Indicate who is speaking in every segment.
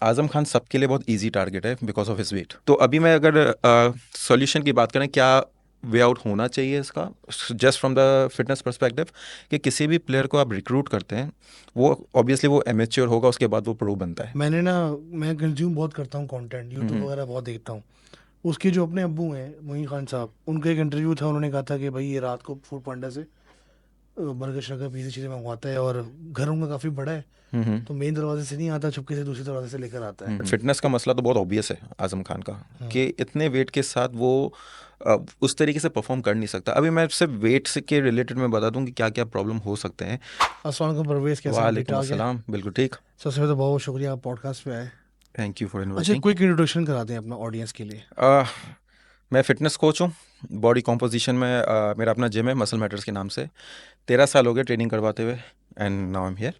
Speaker 1: आज़म खान सबके लिए बहुत इजी टारगेट है बिकॉज ऑफ हिज वेट। तो अभी मैं अगर सॉल्यूशन की बात करें, क्या वे आउट होना चाहिए इसका, just from the fitness perspective, कि किसी भी प्लेयर को आप रिक्रूट करते हैं, वो ऑब्वियसली वो एमेच्योर होगा, उसके बाद वो प्रो बनता है।
Speaker 2: मैं कंज्यूम बहुत करता हूँ कंटेंट, यूट्यूब
Speaker 1: हम्म।
Speaker 2: वगैरह बहुत देखता हूँ। उसके जो अपने अब्बू हैं मोइन खान साहब, उनका एक इंटरव्यू था, उन्होंने कहा था कि भाई ये रात को फूड पांडा से बर्गर शर्गर पीछे चीज़ें मंगवाता है, और घर उनका काफ़ी बड़ा है,
Speaker 1: हम्म।
Speaker 2: तो मेन दरवाजे से नहीं आता, चुपके से दूसरे दरवाजे से लेकर आता है।
Speaker 1: फिटनेस का मसला तो बहुत ऑब्वियस है आज़म खान का,
Speaker 2: हाँ।
Speaker 1: कि इतने वेट के साथ वो उस तरीके से परफॉर्म कर नहीं सकता। अभी मैं सिर्फ वेट से के रिलेटेड में बता दूं कि क्या क्या प्रॉब्लम हो सकते हैं।
Speaker 2: अस्सलाम वालेकुम परवेज, कैसे हैं आप? ठीक
Speaker 1: वालेकुम
Speaker 2: ठाक है?
Speaker 1: अस्सलाम, बिल्कुल ठीक।
Speaker 2: सबसे पहले तो बहुत बहुत शुक्रिया, आप पॉडकास्ट पे आए।
Speaker 1: थैंक यू फॉर
Speaker 2: अच्छा,
Speaker 1: इनवाइटिंग।
Speaker 2: क्विक इंट्रोडक्शन करा दें अपना ऑडियंस के लिए।
Speaker 1: मैं फिटनेस कोच हूँ। बॉडी कॉम्पोजिशन में मेरा अपना जिम है मसल मैटर्स के नाम से। 13 साल हो गए ट्रेनिंग करवाते हुए, and now I am here.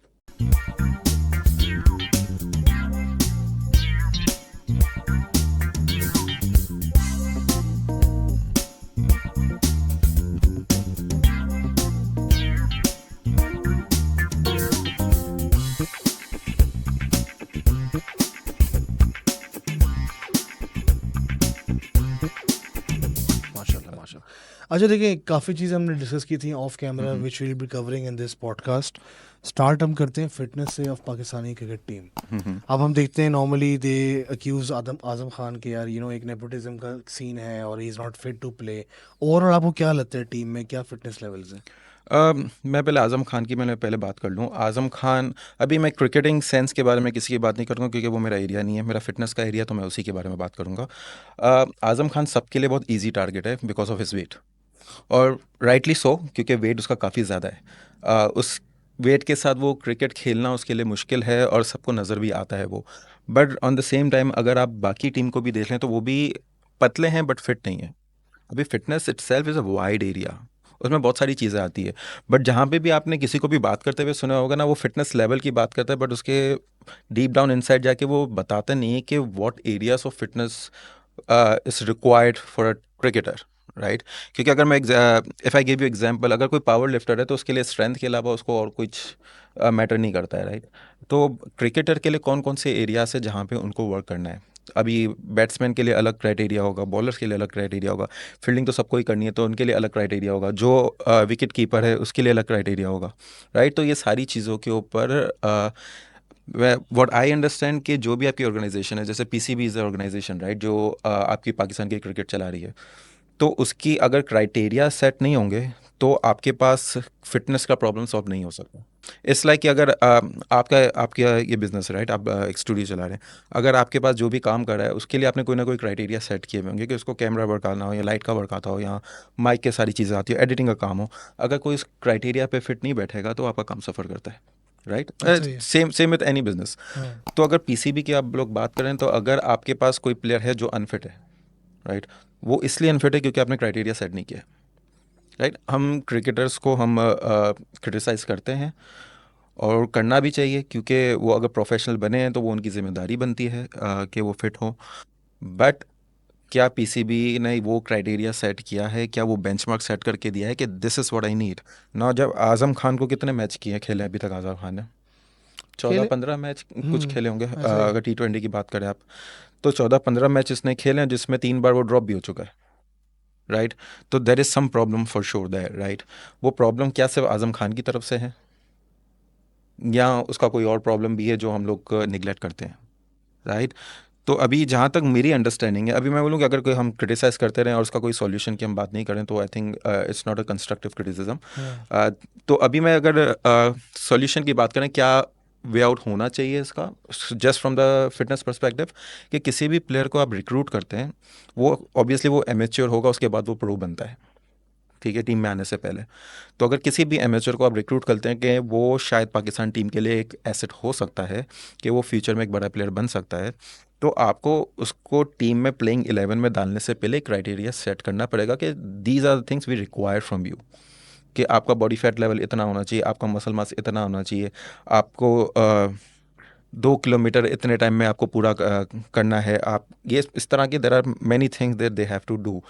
Speaker 2: माशाल्लाह माशाल्लाह। अच्छा देखिए, काफ़ी चीज़ें हमने डिस्कस की थी off camera
Speaker 1: hmm.
Speaker 2: Which will be covering in this podcast. Start हम करते हैं फिटनेस से of Pakistani cricket team.
Speaker 1: Hmm.
Speaker 2: अब हम देखते हैं normally they accuse Adam Azam Khan के, यार एक नेपोटिज्म का सीन है और he is not fit to play. Overall आपको क्या लगता है टीम में क्या फिटनेस लेवल्स हैं?
Speaker 1: मैं पहले आज़म खान की मैंने पहले बात कर लूँ। आज़म खान, अभी मैं क्रिकेटिंग सेंस के बारे में किसी की बात नहीं करूँगा क्योंकि वो मेरा एरिया नहीं है। मेरा फिटनेस का एरिया, तो मैं उसी के बारे में बात करूँगा। आज़म खान सबके लिए बहुत इजी टारगेट है बिकॉज ऑफ हिज वेट, और राइटली सो, क्योंकि वेट उसका काफ़ी ज़्यादा है। उस वेट के साथ वो क्रिकेट खेलना उसके लिए मुश्किल है, और सबको नज़र भी आता है वो। But on the same time अगर आप बाकी टीम को भी देख लें तो वो भी पतले हैं बट फिट नहीं है। अभी fitness itself is a wide area, उसमें बहुत सारी चीज़ें आती है। बट जहाँ पे भी आपने किसी को भी बात करते हुए सुना होगा ना, वो फिटनेस लेवल की बात करता है, बट उसके डीप डाउन इनसाइड जाके वो बताता नहीं है कि what areas of fitness is required for a cricketer, right. क्योंकि अगर मैं if I give you example, अगर कोई पावर लिफ्टर है तो उसके लिए स्ट्रेंथ के अलावा उसको और कुछ मैटर नहीं करता है, राइट। तो क्रिकेटर के लिए कौन कौन से एरियाज है जहाँ पे उनको वर्क करना है। अभी बैट्समैन के लिए अलग क्राइटेरिया होगा, बॉलर्स के लिए अलग क्राइटेरिया होगा, फील्डिंग तो सबको ही करनी है तो उनके लिए अलग क्राइटेरिया होगा, जो विकेट कीपर है उसके लिए अलग क्राइटेरिया होगा, राइट। तो ये सारी चीज़ों के ऊपर व्हाट आई अंडरस्टैंड कि जो भी आपकी ऑर्गेनाइजेशन है, जैसे पीसीबी इज़ ऑर्गेनाइजेशन, राइट, जो आपकी पाकिस्तान की क्रिकेट चला रही है, तो उसकी अगर क्राइटेरिया सेट नहीं होंगे तो आपके पास फिटनेस का प्रॉब्लम सॉल्व नहीं हो सकता। इट्स लाइक कि अगर आपका आपका ये बिजनेस है, राइट, आप एक स्टूडियो चला रहे हैं। अगर आपके पास जो भी काम कर रहा है उसके लिए आपने कोई ना कोई क्राइटेरिया सेट किए हुए होंगे कि उसको कैमरा वर्क आना हो, या लाइट का वर्क आता हो, या माइक के सारी चीज़ें आती हो, एडिटिंग का काम हो। अगर कोई इस क्राइटेरिया पे फिट नहीं बैठेगा तो आपका काम सफ़र करता है, राइट।
Speaker 2: बात सही है।
Speaker 1: Same same with any business.
Speaker 2: हाँ।
Speaker 1: तो अगर पीसीबी की आप लोग बात करें, तो अगर आपके पास कोई प्लेयर है जो अनफिट है, राइट, वो इसलिए अनफिट है क्योंकि आपने क्राइटेरिया सेट नहीं किया, राइट। हम क्रिकेटर्स को हम क्रिटिसाइज़ करते हैं, और करना भी चाहिए, क्योंकि वो अगर प्रोफेशनल बने हैं तो वो उनकी जिम्मेदारी बनती है कि वो फिट हो। बट क्या पीसीबी ने वो क्राइटेरिया सेट किया है, क्या वो बेंचमार्क सेट करके दिया है कि this is what I need ना। जब आज़म खान को कितने मैच किए खेले अभी तक आज़म खान ने? चौदह
Speaker 2: खेले।
Speaker 1: पंद्रह मैच कुछ खेले होंगे,
Speaker 2: ऐसा ही है।
Speaker 1: अगर T20 की बात करें आप। तो 14-15 मैच इसने खेले हैं, जिसमें 3 बार वो ड्रॉप भी हो चुका है, राइट। तो there is some problem for sure there, right. वो प्रॉब्लम क्या सिर्फ आज़म खान की तरफ से है, या उसका कोई और प्रॉब्लम भी है जो हम लोग निगलेक्ट करते हैं, राइट। तो अभी जहाँ तक मेरी अंडरस्टैंडिंग है, अभी मैं बोलूँ कि अगर कोई हम क्रिटिसाइज़ करते रहें और उसका कोई सॉल्यूशन की हम बात नहीं करें, तो I think it's not a constructive criticism.
Speaker 2: हाँ।
Speaker 1: तो अभी मैं अगर सॉल्यूशन की बात करें, क्या वे आउट होना चाहिए इसका, just from the fitness perspective, कि किसी भी प्लेयर को आप रिक्रूट करते हैं, वो ऑब्वियसली वो एमेच्योर होगा, उसके बाद वो प्रो बनता है, ठीक है, टीम में आने से पहले। तो अगर किसी भी एमेच्योर को आप रिक्रूट करते हैं कि वो शायद पाकिस्तान टीम के लिए एक एसेट हो सकता है, कि वो फ्यूचर में एक बड़ा प्लेयर बन सकता है, तो आपको उसको टीम में प्लेइंग 11 में डालने से पहले क्राइटेरिया सेट करना पड़ेगा कि these are the things we require from you. कि आपका बॉडी फैट लेवल इतना होना चाहिए, आपका मसल मास इतना होना चाहिए, आपको 2 किलोमीटर इतने टाइम में आपको पूरा करना है। आप ये इस तरह के there are many things that they have to do.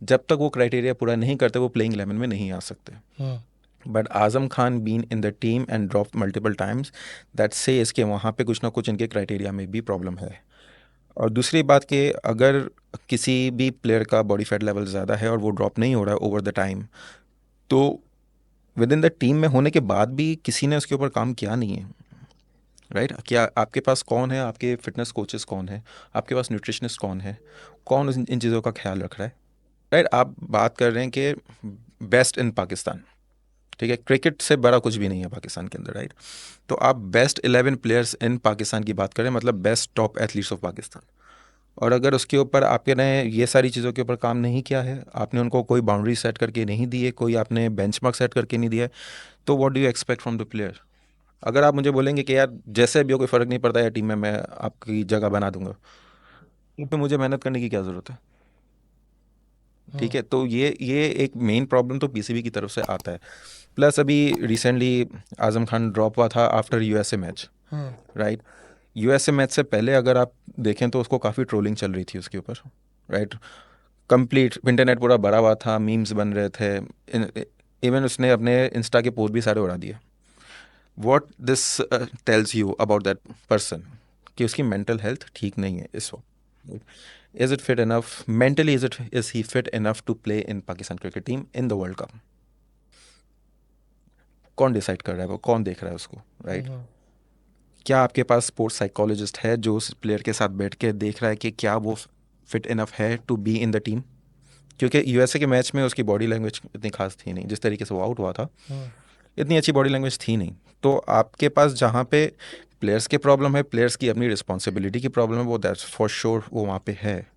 Speaker 1: जब तक वो क्राइटेरिया पूरा नहीं करते वो प्लेइंग 11 में नहीं आ सकते।
Speaker 2: हाँ।
Speaker 1: But Azam Khan been in the team and drop multiple times, that says कि वहाँ पे कुछ ना कुछ इनके क्राइटेरिया में भी प्रॉब्लम है। और दूसरी बात कि अगर किसी भी प्लेयर का बॉडी फैट लेवल ज़्यादा है और वो ड्रॉप नहीं हो रहा है ओवर द टाइम, तो विद इन द टीम में होने के बाद भी किसी ने उसके ऊपर काम किया नहीं है, राइट? क्या आपके पास कौन है, आपके फिटनेस कोचेस कौन है, आपके पास न्यूट्रिशनिस्ट कौन है, कौन इन चीज़ों का ख्याल रख रहा है, राइट? आप बात कर रहे हैं कि बेस्ट इन पाकिस्तान, ठीक है, क्रिकेट से बड़ा कुछ भी नहीं है पाकिस्तान के अंदर, राइट? तो आप बेस्ट 11 प्लेयर्स इन पाकिस्तान की बात करें, मतलब best top athletes of Pakistan, और अगर उसके ऊपर आपने ये सारी चीज़ों के ऊपर काम नहीं किया है, आपने उनको कोई बाउंड्री सेट करके नहीं दी है, कोई आपने बेंचमार्क सेट करके नहीं दिया है, तो what do you expect from the player? अगर आप मुझे बोलेंगे कि यार जैसे भी हो कोई फ़र्क नहीं पड़ता, यार टीम में मैं आपकी जगह बना दूंगा, तो फिर मुझे मेहनत करने की क्या ज़रूरत है? ठीक
Speaker 2: हम्म।
Speaker 1: है, तो ये एक मेन प्रॉब्लम तो पीसीबी की तरफ से आता है। प्लस अभी रिसेंटली आज़म खान ड्रॉप हुआ था आफ्टर यूएसए मैच,
Speaker 2: हम्म।
Speaker 1: राइट? यूएसए मैच से पहले अगर आप देखें तो उसको काफ़ी ट्रोलिंग चल रही थी उसके ऊपर, राइट? कंप्लीट इंटरनेट पूरा भरा हुआ था, मीम्स बन रहे थे, इवन उसने अपने इंस्टा के पोस्ट भी सारे उड़ा दिए। What this tells you about that person कि उसकी मेंटल हेल्थ ठीक नहीं है इस वक्त। Is it fit enough mentally, is he fit enough to play in Pakistan cricket team in the world cup? कौन डिसाइड कर रहा है, वो कौन देख रहा है उसको, राइट?
Speaker 2: हम्म।
Speaker 1: क्या आपके पास स्पोर्ट्स साइकोलॉजिस्ट है जो उस प्लेयर के साथ बैठ के देख रहा है कि क्या वो फिट इनफ है to be in the team? क्योंकि यूएसए के मैच में उसकी बॉडी लैंग्वेज इतनी खास थी नहीं, जिस तरीके से वो आउट हुआ था
Speaker 2: हम्म।
Speaker 1: इतनी अच्छी बॉडी लैंग्वेज थी नहीं। तो आपके पास जहाँ पे प्लेयर्स के प्रॉब्लम है, प्लेयर्स की अपनी रिस्पॉन्सिबिलिटी की प्रॉब्लम है, वो दैट्स फॉर श्योर वो वहाँ पे है।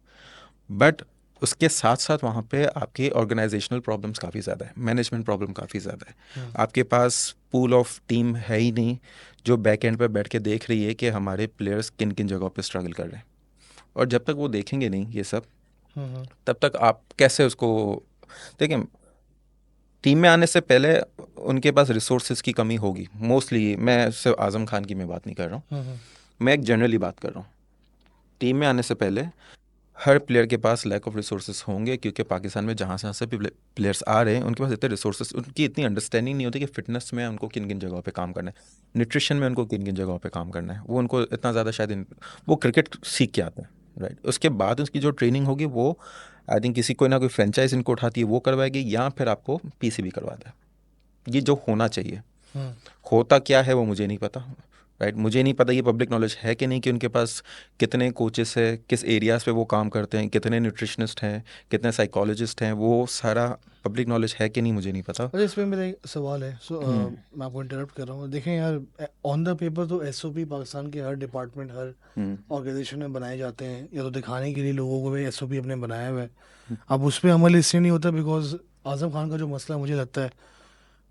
Speaker 1: बट उसके साथ साथ वहाँ पे आपकी ऑर्गेनाइजेशनल प्रॉब्लम्स काफ़ी ज़्यादा है, मैनेजमेंट प्रॉब्लम काफ़ी ज़्यादा है।
Speaker 2: हम्म।
Speaker 1: आपके पास पूल ऑफ टीम है ही नहीं जो बैक एंड पे बैठ के देख रही है कि हमारे प्लेयर्स किन किन जगहों पे स्ट्रगल कर रहे हैं। और जब तक वो देखेंगे नहीं ये सब,
Speaker 2: हम्म।
Speaker 1: तब तक आप कैसे उसको देखें? टीम में आने से पहले उनके पास रिसोर्सेज की कमी होगी मोस्टली। मैं सिर्फ आज़म खान की मैं बात नहीं कर रहा हूँ,
Speaker 2: हम्म।
Speaker 1: मैं एक जनरली बात कर रहा हूँ। टीम में आने से पहले हर प्लेयर के पास लैक ऑफ रिसोर्सेज होंगे, क्योंकि पाकिस्तान में जहाँ से भी प्लेयर्स आ रहे हैं उनके पास इतने रिसोर्सेज, उनकी इतनी अंडरस्टैंडिंग नहीं होती कि फिटनेस में उनको किन किन जगहों पे काम करना है, न्यूट्रिशन में उनको किन किन जगहों पे काम करना है। वो उनको इतना ज़्यादा शायद वो क्रिकेट सीख के आते हैं, राइट? उसके बाद उसकी जो ट्रेनिंग होगी वो आई थिंक किसी कोई ना कोई फ्रेंचाइज इनको उठाती है वो करवाएगी, या फिर आपको पीसीबी करवाता है। ये जो होना चाहिए,
Speaker 2: हम्म।
Speaker 1: होता क्या है वो मुझे नहीं पता, राइट? मुझे नहीं पता ये पब्लिक नॉलेज है कि नहीं कि उनके पास कितने कोचेस है, किस एरियाज़ पे वो काम करते हैं, कितने न्यूट्रिशनिस्ट हैं, कितने साइकोलॉजिस्ट हैं, वो सारा पब्लिक नॉलेज है कि नहीं मुझे नहीं पता।
Speaker 2: अच्छा, इसमें मेरा एक सवाल है।
Speaker 1: हम्म।
Speaker 2: मैं आपको इंटरप्ट कर रहा हूँ। देखें यार, ऑन द पेपर तो एसओपी पाकिस्तान के हर डिपार्टमेंट, हर
Speaker 1: हम्म।
Speaker 2: ऑर्गेनाइजेशन में बनाए जाते हैं, या तो दिखाने के लिए लोगों को भी एसओपी अपने बनाया हुआ है। अब उस पर अमल इसलिए नहीं होता बिकॉज आज़म खान का जो मसला मुझे लगता है,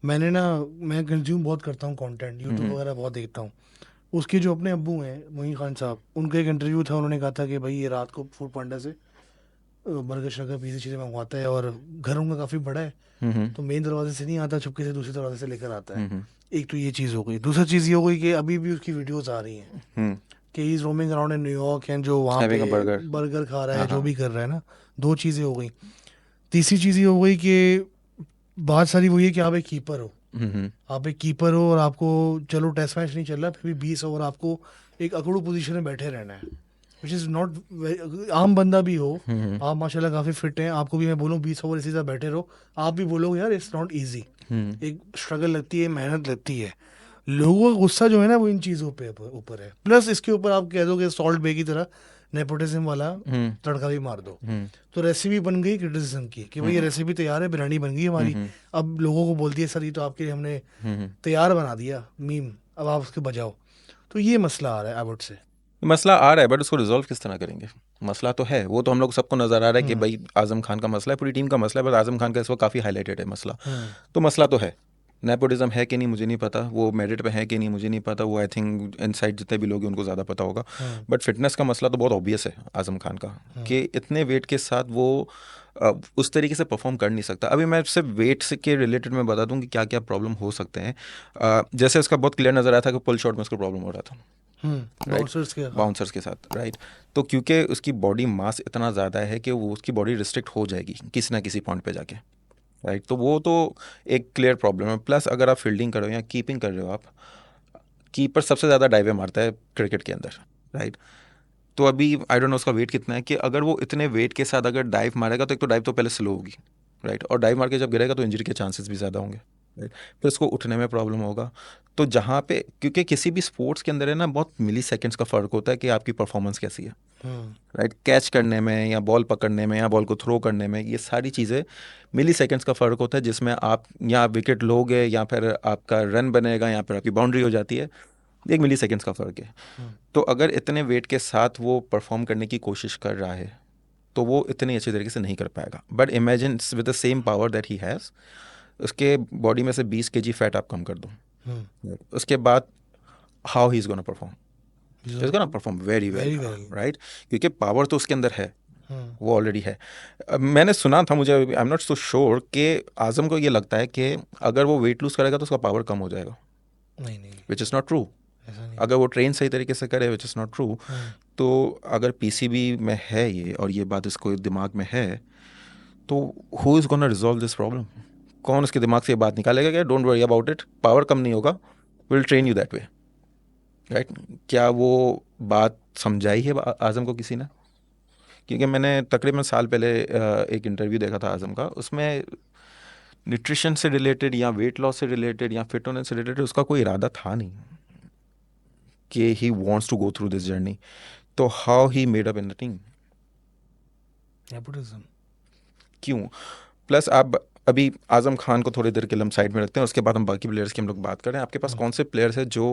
Speaker 2: मैं कंज्यूम बहुत करता हूँ कंटेंट, यूट्यूब
Speaker 1: हम्म।
Speaker 2: वगैरह बहुत देखता हूँ। उसके जो अपने अब्बू हैं मोइन खान साहब, उनका एक इंटरव्यू था, उन्होंने कहा था कि भाई ये रात को फूड पांडा से बर्गर शर्गर पिज़्ज़ा चीज़ें मंगवाता है, और घर उनका काफ़ी बड़ा है,
Speaker 1: हम्म।
Speaker 2: तो मेन दरवाजे से नहीं आता, चुपके से दूसरे दरवाजे से लेकर आता है।
Speaker 1: हम्म।
Speaker 2: एक तो ये चीज़ हो गई। दूसरी चीज़ ये हो गई कि अभी भी उसकी वीडियोस आ रही हैं
Speaker 1: हम्म।
Speaker 2: कि he is roaming around in New York and जो वहाँ पे
Speaker 1: हैविंग अ बर्गर।
Speaker 2: बर्गर खा रहा है,
Speaker 1: हाँ
Speaker 2: जो
Speaker 1: हाँ।
Speaker 2: भी कर रहा है ना। दो चीज़ें हो गई। तीसरी चीज़ ये हो गई कि बात सारी वही है कि आप एक कीपर हो।
Speaker 1: हम्म।
Speaker 2: आप एक कीपर हो और आपको, चलो टेस्ट मैच नहीं चल रहा, फिर भी 20 ओवर आपको एक अकड़ू पोजीशन में बैठे रहना है, विच इज़ नॉट। आम बंदा भी हो,
Speaker 1: हम्म।
Speaker 2: आप माशाल्लाह काफ़ी फिट हैं, आपको भी मैं बोलूँ 20 ओवर इसी तरह बैठे रहो, आप भी बोलोगे यार इट्स नॉट ईजी।
Speaker 1: हम्म।
Speaker 2: एक स्ट्रगल लगती है, मेहनत लगती है। लोगों का गुस्सा जो है ना वो इन चीज़ों पे ऊपर है। प्लस इसके ऊपर आप कह दो कि सॉल्ट बे की तरह नेपोटिज्म वाला
Speaker 1: हम्म।
Speaker 2: तड़का भी मार दो,
Speaker 1: हम्म।
Speaker 2: तो रेसिपी बन गई क्रिटिसिज्म की कि भाई ये
Speaker 1: हम्म।
Speaker 2: रेसिपी तैयार है, बिरयानी बन गई हमारी।
Speaker 1: हम्म।
Speaker 2: अब लोगों को बोलती है सर ये तो आपके लिए हमने
Speaker 1: हम्म।
Speaker 2: तैयार बना दिया मीम, अब आप उसके बजाओ। तो ये मसला आ रहा है एबट से।
Speaker 1: मसला आ रहा है, बट उसको रिजॉल्व किस तरह करेंगे? मसला तो है, वो तो हम लोग सबको नज़र आ रहा है कि
Speaker 2: हम्म।
Speaker 1: भाई आज़म खान का मसला है, पूरी टीम का मसला है, बट आज़म खान का इस वक्त काफ़ी हाईलाइटेड है मसला।
Speaker 2: हम्म।
Speaker 1: तो मसला तो है। नेपोटिज्म है कि नहीं मुझे नहीं पता, वो मेरिट पे है कि नहीं मुझे नहीं पता, वो आई थिंक इनसाइड जितने भी लोग हैं उनको ज़्यादा पता होगा।
Speaker 2: हम्म।
Speaker 1: बट फिटनेस का मसला तो बहुत ऑब्वियस है आज़म खान का,
Speaker 2: हम्म।
Speaker 1: कि इतने वेट के साथ वो उस तरीके से परफॉर्म कर नहीं सकता। अभी मैं सिर्फ वेट से के रिलेटेड मैं बता दूं कि क्या क्या प्रॉब्लम हो सकते हैं। जैसे उसका बहुत क्लियर नज़र आया था कि पुल शॉट में उसको प्रॉब्लम हो रहा था, राइट?
Speaker 2: बाउंसर्स के, हाँ।
Speaker 1: बाउंसर्स के साथ, राइट? तो क्योंकि उसकी बॉडी मास इतना ज़्यादा है कि वो उसकी बॉडी रिस्ट्रिक्ट हो जाएगी किसी ना किसी पॉइंट पे जाके, राइट। तो वो तो एक क्लियर प्रॉब्लम है। प्लस अगर आप फील्डिंग कर रहे हो या कीपिंग कर रहे हो, आप कीपर सबसे ज़्यादा डाइवें मारता है क्रिकेट के अंदर, राइट। तो अभी आई डोंट नो उसका वेट कितना है, कि अगर वो इतने वेट के साथ अगर डाइव मारेगा तो एक तो डाइव तो पहले स्लो होगी, राइट, और डाइव मार के जब गिरेगा तो इंजरी के चांसेस भी ज़्यादा होंगे, राइट। फिर उसको उठने में प्रॉब्लम होगा। तो जहाँ पे, क्योंकि किसी भी स्पोर्ट्स के अंदर है ना, बहुत मिली सेकेंड्स का फ़र्क होता है कि आपकी परफॉर्मेंस कैसी है,
Speaker 2: हम्म।
Speaker 1: राइट। कैच करने में या बॉल पकड़ने में या बॉल को थ्रो करने में, ये सारी चीज़ें मिली सेकेंड्स का फ़र्क होता है, जिसमें आप या विकेट लोगे या फिर आपका रन बनेगा या फिर आपकी बाउंड्री हो जाती है। एक मिली सेकेंड्स का फ़र्क है।
Speaker 2: हम्म।
Speaker 1: तो अगर इतने वेट के साथ वो परफॉर्म करने की कोशिश कर रहा है तो वो इतनी अच्छी तरीके से नहीं कर पाएगा। But imagine with the same power that he has, उसके बॉडी में से 20 kg फैट आप कम कर दो,
Speaker 2: हम्म।
Speaker 1: उसके बाद how he is gonna perform, is gonna perform very well,
Speaker 2: very well.
Speaker 1: Right. क्योंकि पावर तो उसके अंदर है,
Speaker 2: हम्म।
Speaker 1: वो ऑलरेडी है। मैंने सुना था, मुझे I am not so sure, कि आज़म को ये लगता है कि अगर वो वेट लूज़ करेगा तो उसका पावर कम हो जाएगा,
Speaker 2: नहीं नहीं,
Speaker 1: विच इज़ नॉट ट्रू।
Speaker 2: ऐसा नहीं
Speaker 1: अगर
Speaker 2: है।
Speaker 1: वो ट्रेन सही तरीके से करे, विच इज़ नॉट ट्रू।
Speaker 2: हम्म।
Speaker 1: तो अगर पीसीबी में है ये, और ये बात इसको दिमाग में है, तो who is gonna resolve this problem? कौन उसके दिमाग से ये बात निकालेगा कि don't worry about it, power कम नहीं होगा, will train you that way, right. क्या वो बात समझाई है आज़म को किसी ने? क्योंकि मैंने तकरीबन साल पहले एक इंटरव्यू देखा था आज़म का, उसमें न्यूट्रिशन से रिलेटेड या वेट लॉस से रिलेटेड या फिट होने से रिलेटेड उसका कोई इरादा था नहीं कि he wants to go through this journey. तो how he made up in the team?
Speaker 2: Nepotism.
Speaker 1: क्यों? प्लस आप अभी आजम खान को थोड़ी देर के लिए हम साइड में रखते हैं, उसके बाद हम बाकी प्लेयर्स की हम लोग बात करें। आपके पास कौन से प्लेयर्स हैं जो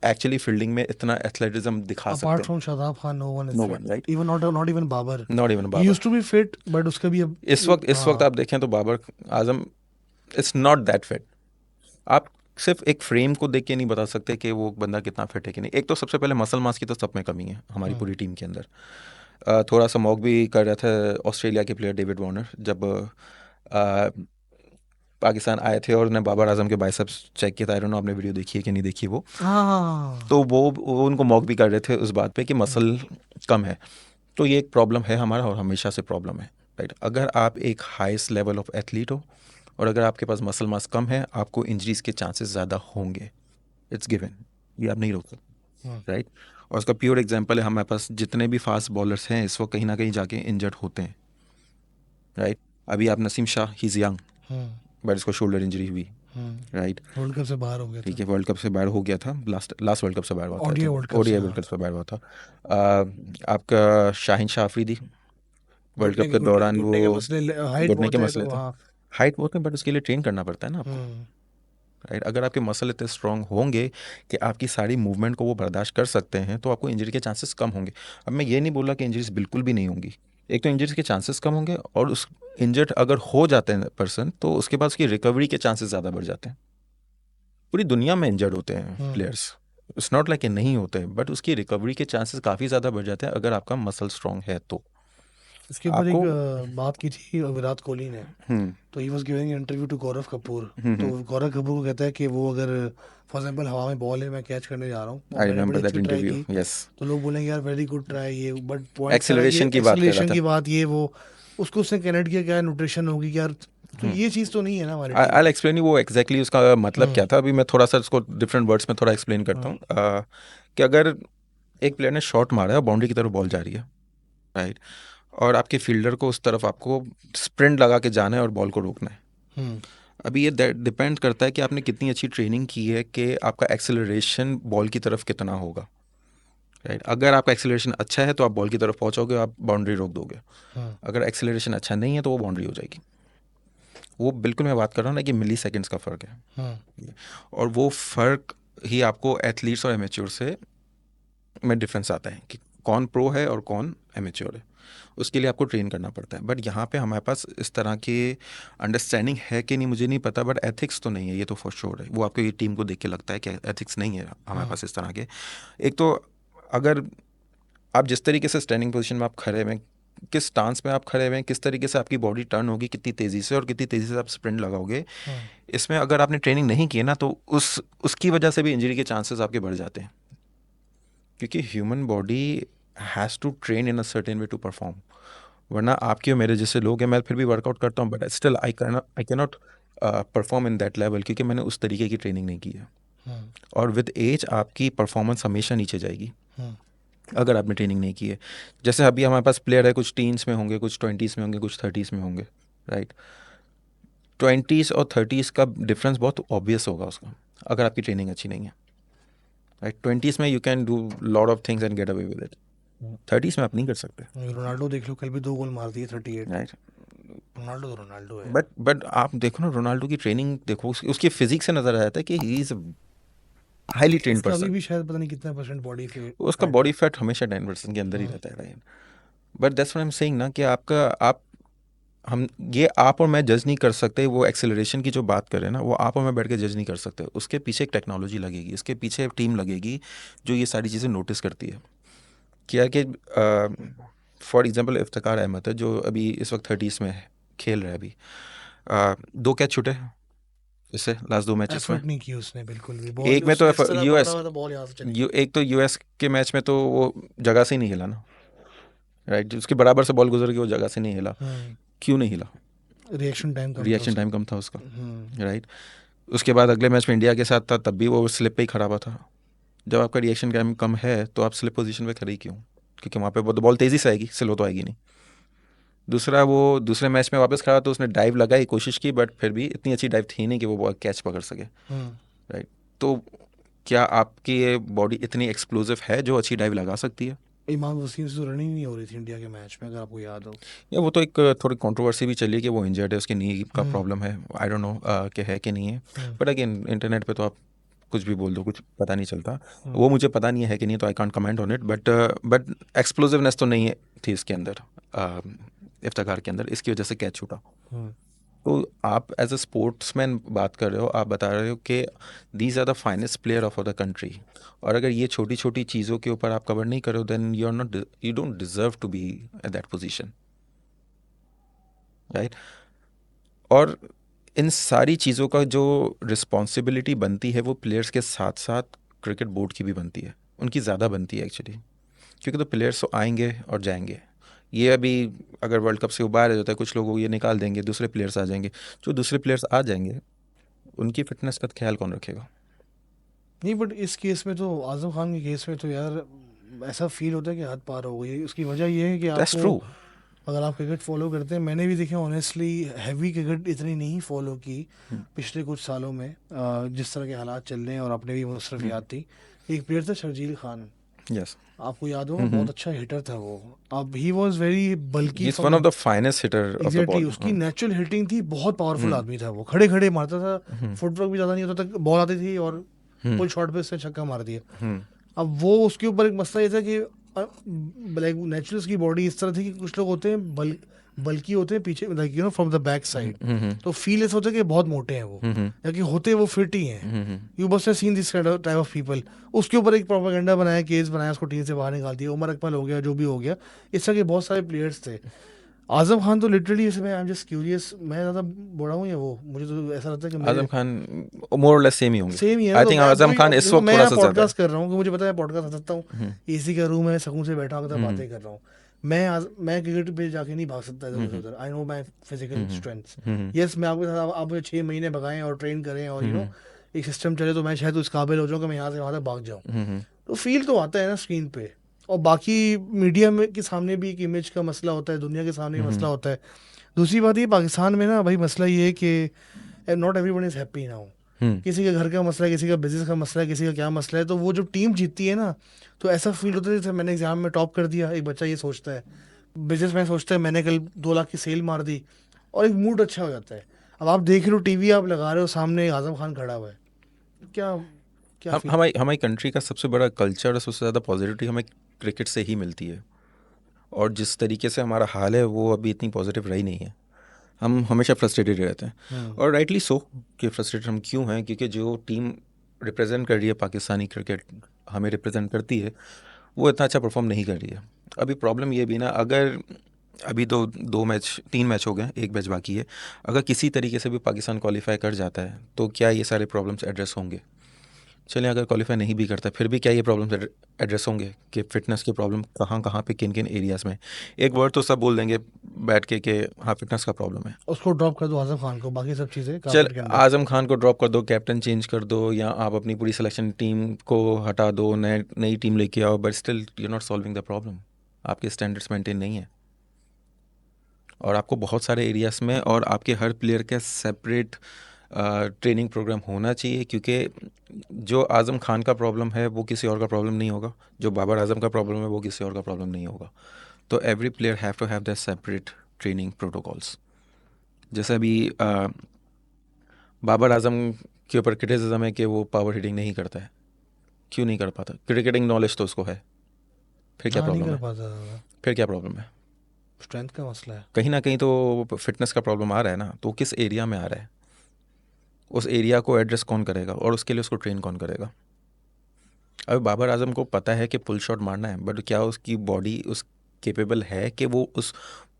Speaker 1: एक्चुअली फील्डिंग में इतना एथलेटिज्म दिखा
Speaker 2: अपार्ट
Speaker 1: सकते हैं?
Speaker 2: From Shadab Khan, no one is
Speaker 1: no
Speaker 2: fit.
Speaker 1: One, right.
Speaker 2: Even not even Babar.
Speaker 1: Not even
Speaker 2: he
Speaker 1: Babar.
Speaker 2: Used to be fit, but उसका भी अब
Speaker 1: इस वक्त
Speaker 2: हाँ।
Speaker 1: आप देखें तो Babar Azam it's not that fit. आप सिर्फ एक फ्रेम को देख के नहीं बता सकते कि वो बंदा कितना फिट है कि नहीं। एक तो सबसे पहले मसल मास की तो सब में कमी है हमारी
Speaker 2: हम्म।
Speaker 1: पूरी टीम के अंदर। थोड़ा सा मॉक भी कर रहे थे ऑस्ट्रेलिया के प्लेयर डेविड वार्नर, जब पाकिस्तान आए थे और उन्होंने बाबर आजम के बाइसेप्स चेक किया था। आई डोंट नो आपने वीडियो देखी है कि नहीं देखी वो।
Speaker 2: हाँ।
Speaker 1: तो वो उनको मॉक भी कर रहे थे उस बात पे कि
Speaker 2: हम्म।
Speaker 1: मसल कम है। तो ये एक प्रॉब्लम है हमारा और हमेशा से प्रॉब्लम है, राइट। अगर आप एक हाईएस्ट लेवल ऑफ एथलीट हो और अगर आपके पास मसल मास कम है, आपको इंजरीज के चांसेस ज़्यादा होंगे, इट्स गिवन, ये आप नहीं रोक
Speaker 2: हम्म।
Speaker 1: सकते, राइट। और उसका प्योर एग्जांपल है, हमारे पास जितने भी फास्ट बॉलर्स हैं इस वक्त कहीं ना कहीं जाके इंजर्ड होते हैं, राइट। अभी आप Naseem Shah, he is young,
Speaker 2: hmm.
Speaker 1: But इसको शोल्डर इंजरी हुई, राइट।
Speaker 2: वर्ल्ड कप से बाहर हो गया
Speaker 1: ठीक
Speaker 2: था।
Speaker 1: है, वर्ल्ड कप से बाहर हो गया था, लास्ट लास्ट वर्ल्ड कप से बाहर हुआ था, आई
Speaker 2: ओडीआई
Speaker 1: थिंक
Speaker 2: वर्ल्ड कप से,
Speaker 1: ओडीआई वर्ल्ड
Speaker 2: हाँ।
Speaker 1: कप से बाहर हुआ था। आपका शाहिन शाह अफरीदी वर्ल्ड
Speaker 2: घुटने
Speaker 1: कप
Speaker 2: के
Speaker 1: के
Speaker 2: घुटने
Speaker 1: दौरान वो
Speaker 2: घुटने के मसले, हाइट
Speaker 1: घुटने के
Speaker 2: बहुत है
Speaker 1: मसले
Speaker 2: तो
Speaker 1: थे।
Speaker 2: हाँ।
Speaker 1: हाइट बहुत है, बट उसके लिए ट्रेन करना पड़ता है ना आपको,
Speaker 2: हम्म।
Speaker 1: राइट। अगर आपके मसल इतने स्ट्रांग होंगे कि आपकी सारी मूवमेंट को वो बर्दाश्त कर सकते हैं, तो आपको इंजरी के चांसेस कम होंगे। अब मैं ये नहीं बोल रहा कि इंजरीज बिल्कुल भी नहीं होंगी, एक तो इंजरीज के चांसेस कम होंगे, और उस इंजर्ड अगर हो जाते हैं पर्सन तो उसके बाद उसकी रिकवरी के चांसेस ज़्यादा बढ़ जाते हैं। पूरी दुनिया में इंजर्ड होते हैं
Speaker 2: हम्म।
Speaker 1: प्लेयर्स, इट्स नॉट लाइक कि नहीं होते, बट उसकी रिकवरी के चांसेस काफ़ी ज़्यादा बढ़ जाते हैं अगर आपका मसल स्ट्रांग है तो।
Speaker 2: इसके ऊपर एक
Speaker 1: आपको
Speaker 2: बात की थी विराट कोहली ने।
Speaker 1: हम्म
Speaker 2: तो he was giving interview to Gaurav Kapoor. तो
Speaker 1: हम्म
Speaker 2: गौरव कपूर को कहता है कि वो अगर फॉर एग्जाम्पल हवा में बॉल है, मैं कैच करने जा रहा हूँ और
Speaker 1: आई
Speaker 2: मैंने बड़ी
Speaker 1: रिमेंबर दैट
Speaker 2: अच्छी ट्राई
Speaker 1: इंटरव्यू,
Speaker 2: की,
Speaker 1: यस।
Speaker 2: तो लोग बोलेंगे यार वेरी गुड ट्राई ये, बट पॉइंट सारा ये
Speaker 1: एक्सेलरेशन की बात कर रहा
Speaker 2: एक्सलेशन
Speaker 1: था।
Speaker 2: की बात, ये वो उसको उसने कनेक्ट किया क्या न्यूट्रिशन होगी क्या। तो ये चीज़ तो नहीं है ना हमारी टीम
Speaker 1: आई
Speaker 2: में।
Speaker 1: एक्सप्लेन यू वो एग्जैक्टली उसका मतलब
Speaker 2: हम्म।
Speaker 1: क्या था। अभी मैं थोड़ा सा इसको डिफरेंट वर्ड्स में थोड़ा एक्सप्लेन करता
Speaker 2: हम्म।
Speaker 1: हूँ। कि अगर एक प्लेयर ने शॉट मारा है, बाउंड्री की तरफ बॉल जा रही है, राइट, और आपके फील्डर को उस तरफ आपको स्प्रिंट लगा के जाना है और बॉल को रोकना है।
Speaker 2: हम्म।
Speaker 1: अभी ये डिपेंड करता है कि आपने कितनी अच्छी ट्रेनिंग की है कि आपका एक्सेलरेशन बॉल की तरफ कितना होगा, राइट। अगर आपका एक्सेलरेशन अच्छा है तो आप बॉल की तरफ पहुंचोगे, आप बाउंड्री रोक दोगे।
Speaker 2: हम्म।
Speaker 1: अगर एक्सेलरेशन अच्छा नहीं है तो वो बाउंड्री हो जाएगी। वो बिल्कुल मैं बात कर रहा हूँ ना कि मिली सेकेंड्स का फ़र्क है।
Speaker 2: हम्म।
Speaker 1: और वो फ़र्क ही आपको एथलीट्स और एमेच्योर से में डिफरेंस आता है कि कौन प्रो है और कौन एमेच्योर है। उसके लिए आपको ट्रेन करना पड़ता है। बट यहाँ पे हमारे पास इस तरह की अंडरस्टैंडिंग है कि नहीं मुझे नहीं पता, बट एथिक्स तो नहीं है, ये तो फॉर श्योर है। वो आपको ये टीम को देख के लगता है कि एथिक्स नहीं है हमारे
Speaker 2: हम्म।
Speaker 1: पास इस तरह के। एक तो अगर आप जिस तरीके से स्टैंडिंग पोजीशन में आप खड़े हुए हैं, किस स्टांस में आप खड़े हुए हैं, किस तरीके से आपकी बॉडी टर्न होगी, कितनी तेज़ी से और कितनी तेज़ी से आप स्प्रिंट लगाओगे,
Speaker 2: हम्म।
Speaker 1: इसमें अगर आपने ट्रेनिंग नहीं की है ना, तो उसकी वजह से भी इंजरी के चांसेस आपके बढ़ जाते हैं। क्योंकि human body has to train in a certain way to perform. वरना आपके और मेरे जैसे लोग हैं, मैं फिर भी वर्कआउट करता हूँ, but still I can not perform in that level, क्योंकि मैंने उस तरीके की ट्रेनिंग नहीं की है।
Speaker 2: हम्म,
Speaker 1: और विद एज आपकी परफॉर्मेंस हमेशा नीचे जाएगी
Speaker 2: हम्म,
Speaker 1: अगर आपने ट्रेनिंग नहीं की है। जैसे अभी हमारे पास प्लेयर है, कुछ टीन्स में होंगे, कुछ ट्वेंटीज़ में होंगे, कुछ थर्टीज़ में होंगे, राइट। ट्वेंटीज़ और थर्टीज़ का डिफरेंस बहुत ऑब्वियस होगा उसका, अगर आपकी ट्रेनिंग अच्छी नहीं है, राइट। ट्वेंटीज़ में you can do lot of things and gate away with it,
Speaker 2: hmm.
Speaker 1: Thirties में आप नहीं कर सकते,
Speaker 2: रोनाल्डो देख लो, कल भी 2 गोल मार दिए, 38।
Speaker 1: राइट।
Speaker 2: रोनाल्डो तो रोनाल्डो है यार।
Speaker 1: बट आप देखो ना, रोनाल्डो की ट्रेनिंग देखो, उसकी फिजिक्स से नज़र आ जाता है कि ही इज़ हाईली ट्रेन्ड
Speaker 2: उसका अभी
Speaker 1: पर्सन।
Speaker 2: भी शायद पता नहीं कितना परसेंट बॉडी
Speaker 1: उसका
Speaker 2: फैट है।
Speaker 1: बॉडी फैट हमेशा 10% के अंदर ही
Speaker 2: हम्म,
Speaker 1: रहता है, right. But that's what I am saying ना, कि आपका आप हम ये आप और मैं जज नहीं कर सकते। वो एक्सेलरेशन की जो बात करें ना, वो आप और मैं बैठ के जज नहीं कर सकते। उसके पीछे एक टेक्नोलॉजी लगेगी, उसके पीछे एक टीम लगेगी जो ये सारी चीज़ें नोटिस करती है। क्या कि फॉर एग्जांपल इफ्तिकार अहमद है, जो अभी इस वक्त थर्टीज़ में खेल रहा है अभी। 2 कैच छूटे इससे लास्ट 2 मैचेस में।
Speaker 2: एफर्ट नहीं की उसने बिल्कुल भी, बॉल
Speaker 1: एक में तो
Speaker 2: उसने इस तरह पकड़ा
Speaker 1: यूएस
Speaker 2: हुआ था, बॉल यहाँ से चली गई।
Speaker 1: एक तो यूएस के मैच में तो वो जगह से ही नहीं हिला ना, राइट। उसके बराबर से बॉल गुजर गई, वो जगह से नहीं हिला।
Speaker 2: हम्म।
Speaker 1: क्यों नहीं हिला?
Speaker 2: रिएक्शन टाइम कम था
Speaker 1: रिएक्शन
Speaker 2: उसका।
Speaker 1: टाइम कम था उसका,
Speaker 2: हम्म,
Speaker 1: राइट। उसके बाद अगले मैच में इंडिया के साथ था, तब भी वो स्लिप पे ही खड़ा हुआ था। जब आपका रिएक्शन टाइम कम है तो आप स्लिप पोजीशन पे खड़े ही क्यों? क्योंकि वहाँ पे बॉल तेज़ी से आएगी, स्लो तो आएगी नहीं। दूसरा, वो दूसरे मैच में वापस खड़ा तो उसने डाइव लगाई, कोशिश की, बट फिर भी इतनी अच्छी डाइव थी नहीं कि वो बॉल कैच पकड़ सके,
Speaker 2: हम्म।
Speaker 1: राइट। तो क्या आपकी ये बॉडी इतनी एक्सप्लोसिव है जो अच्छी डाइव लगा सकती है?
Speaker 2: इमाम वसीम से तो रनिंग नहीं हो रही थी इंडिया के मैच में, अगर आपको याद हो।
Speaker 1: या वो तो एक थोड़ी कंट्रोवर्सी भी चली कि वो इंजर्ड है, उसकी नी का
Speaker 2: हम्म,
Speaker 1: प्रॉब्लम है, आई डोंट नो कि है कि नहीं है।
Speaker 2: हम्म,
Speaker 1: बट अगेन इंटरनेट पे तो आप कुछ भी बोल दो, कुछ पता नहीं चलता।
Speaker 2: हम्म,
Speaker 1: वो मुझे पता नहीं है कि नहीं, तो I can't comment on it. But explosiveness तो नहीं है थी इसके अंदर, इफ्तिकार के अंदर, इसकी वजह से कैच छूटा।
Speaker 2: हम्म।
Speaker 1: तो आप एज अ स्पोर्ट्समैन बात कर रहे हो, आप बता रहे हो कि these are the finest player of the country, और अगर ये छोटी छोटी चीज़ों के ऊपर आप कवर नहीं करो, then you are not, you don't deserve to be at that position, right. और इन सारी चीज़ों का जो रिस्पॉन्सिबिलिटी बनती है, वो प्लेयर्स के साथ साथ क्रिकेट बोर्ड की भी बनती है, उनकी ज़्यादा बनती है एक्चुअली। क्योंकि तो प्लेयर्स तो आएंगे और जाएंगे। ये अभी अगर वर्ल्ड कप से बाहर होता है, कुछ लोग ये निकाल देंगे, दूसरे प्लेयर्स आ जाएंगे। जो दूसरे प्लेयर्स आ जाएंगे, उनकी फिटनेस का ख्याल कौन रखेगा?
Speaker 2: नहीं, बट इस केस में तो, आजम खान के केस में तो यार ऐसा फील होता है कि हद पार हो गई। उसकी वजह ये है कि
Speaker 1: दैट्स
Speaker 2: आपको,
Speaker 1: ट्रू।
Speaker 2: अगर आप क्रिकेट फॉलो करते हैं, मैंने भी देखा ऑनेस्टली, हैवी क्रिकेट इतनी नहीं फॉलो की पिछले कुछ सालों में, जिस तरह के हालात चल रहे हैं, और आपने भी मुझे याद थी। एक प्लेयर था शर्जील खान,
Speaker 1: यस।
Speaker 2: आपको याद होगा, बहुत अच्छा हिटर था वो। अब ही वॉज वेरी
Speaker 1: ही
Speaker 2: बल्की
Speaker 1: is one
Speaker 2: from
Speaker 1: of
Speaker 2: the,
Speaker 1: the finest hitter of the
Speaker 2: exactly
Speaker 1: ball.
Speaker 2: उसकी नेचुरल हिटिंग थी, बहुत पावरफुल आदमी था वो, खड़े खड़े मारता था, फुटवर्क भी ज़्यादा नहीं होता था, बॉल आती थी और पुल शॉट पे उसने छक्का मार दिया। अब वो उसके ऊपर एक मसला ये था कि लाइक नेचुरल की बॉडी इस तरह थी कि कुछ लोग होते हैं बल्कि होते हैं पीछे, like you know from the back side, तो फील ऐसा होता है कि बहुत मोटे हैं वो, या कि होते वो फिट ही हैं। You must have seen this type of people. उसके ऊपर एक प्रोपेगेंडा बनाया, केस बनाया, उसको टीम से बाहर निकाल दिया, उमर अकमल हो गया, जो भी हो गया, इस तरह के बहुत सारे प्लेयर्स थे। आजम खान तो लिटरली, इसमें आई एम जस्ट क्यूरियस, मैं ज़्यादा बड़ा हूँ या वो, मुझे तो ऐसा लगता है कि
Speaker 1: आजम
Speaker 2: मेरे
Speaker 1: खान मोर और लेस सेम ही होंगे।
Speaker 2: सेम ही है ना।
Speaker 1: आई
Speaker 2: तो
Speaker 1: थिंक
Speaker 2: मैं
Speaker 1: आजम
Speaker 2: वही,
Speaker 1: खान इस
Speaker 2: देखो
Speaker 1: वक्त
Speaker 2: मैं
Speaker 1: थोड़ा
Speaker 2: यहाँ
Speaker 1: सा ज़्यादा है।
Speaker 2: पॉडकास्ट कर रहा हूँ कि मुझे पता है पॉडकास्ट कर सकता हूँ, एसी का रूम है, सुकून से बैठा होकर बातें कर रहा हूँ। मैं क्रिकेट पे जाके नहीं भाग सकता इधर उधर, I know my physical strength. Yes, मैं आपके साथ, आप मुझे 6 महीने भगाएं और ट्रेन करें और यू नो एक सिस्टम चले, तो मैं शायद उस काबिल हो जाऊँ कि मैं यहाँ से वहाँ तक भाग जाऊँ। तो फील तो आता है ना स्क्रीन पे, और बाकी मीडिया में के सामने भी एक इमेज का मसला होता है, दुनिया के सामने भी मसला होता है। दूसरी बात ये, पाकिस्तान में ना भाई मसला ये है कि not everyone is happy now. किसी के घर का मसला है, किसी का बिजनेस का मसला है, किसी का क्या मसला है, तो वो जो टीम जीतती है ना, तो ऐसा फील होता है जैसे मैंने एग्जाम में टॉप कर दिया। एक बच्चा ये सोचता है, बिजनेस मैन सोचता है मैंने कल 2 लाख की सेल मार दी, और एक मूड अच्छा हो जाता है। अब आप देख रहे हो टीवी, आप लगा रहे हो, सामने आजम खान खड़ा हुआ है, क्या क्या
Speaker 1: हम
Speaker 2: फील।
Speaker 1: हमारी हमारी कंट्री का सबसे बड़ा कल्चर और सबसे ज़्यादा पॉजिटिविटी हमें क्रिकेट से ही मिलती है। और जिस तरीके से हमारा हाल है, वो अभी इतनी पॉजिटिव रही नहीं है। हम हमेशा फ्रस्ट्रेटेड रहते हैं,
Speaker 2: हम्म,
Speaker 1: और राइटली सो। कि फ्रस्ट्रेटेड हम क्यों हैं? क्योंकि जो टीम रिप्रेजेंट कर रही है, पाकिस्तानी क्रिकेट हमें रिप्रेजेंट करती है, वो इतना अच्छा परफॉर्म नहीं कर रही है। अभी प्रॉब्लम ये भी ना, अगर अभी तो 2 मैच 3 मैच हो गए, एक मैच बाकी है। अगर किसी तरीके से भी पाकिस्तान क्वालिफाई कर जाता है, तो क्या ये सारे प्रॉब्लम्स एड्रेस होंगे? चलिए, अगर क्वालिफाई नहीं भी करता, फिर भी क्या ये प्रॉब्लम्स एड्रेस होंगे? कि फिटनेस की प्रॉब्लम कहाँ कहाँ पे, किन किन एरियाज़ में? एक वर्ड तो सब बोल देंगे, बैठ के कि हाँ फिटनेस का प्रॉब्लम है।
Speaker 2: उसको ड्रॉप कर दो आजम खान को, बाकी सब चीज़ें
Speaker 1: चल
Speaker 2: कारपेट के अंदर।
Speaker 1: आजम खान को ड्रॉप कर दो, कैप्टन चेंज कर दो, या आप अपनी पूरी सिलेक्शन टीम को हटा दो, नए नई टीम लेके आओ, but still you not solving the problem. आपके स्टैंडर्ड्स मेंटेन नहीं है, और आपको बहुत सारे एरियाज में, और आपके हर प्लेयर का सेपरेट ट्रेनिंग प्रोग्राम होना चाहिए, क्योंकि जो आज़म खान का प्रॉब्लम है वो किसी और का प्रॉब्लम नहीं होगा, जो बाबर आजम का प्रॉब्लम है वो किसी और का प्रॉब्लम नहीं होगा। तो every player have to have the separate training protocols. जैसे अभी बाबर आजम के ऊपर क्रिटिसिज्म है कि वो पावर हिटिंग नहीं करता है। क्यों नहीं कर पाता? क्रिकेटिंग नॉलेज तो उसको है, फिर क्या
Speaker 2: हाँ, नहीं
Speaker 1: प्रॉब्लम
Speaker 2: कर
Speaker 1: है?
Speaker 2: पाता दादा,
Speaker 1: फिर क्या प्रॉब्लम है?
Speaker 2: स्ट्रेंथ का मसला है।
Speaker 1: कहीं ना कहीं तो फिटनेस का प्रॉब्लम आ रहा है ना, तो किस एरिया में आ रहा है? उस एरिया को एड्रेस कौन करेगा, और उसके लिए उसको ट्रेन कौन करेगा? अब बाबर आजम को पता है कि पुल शॉट मारना है, बट क्या उसकी बॉडी उस केपेबल है कि वो उस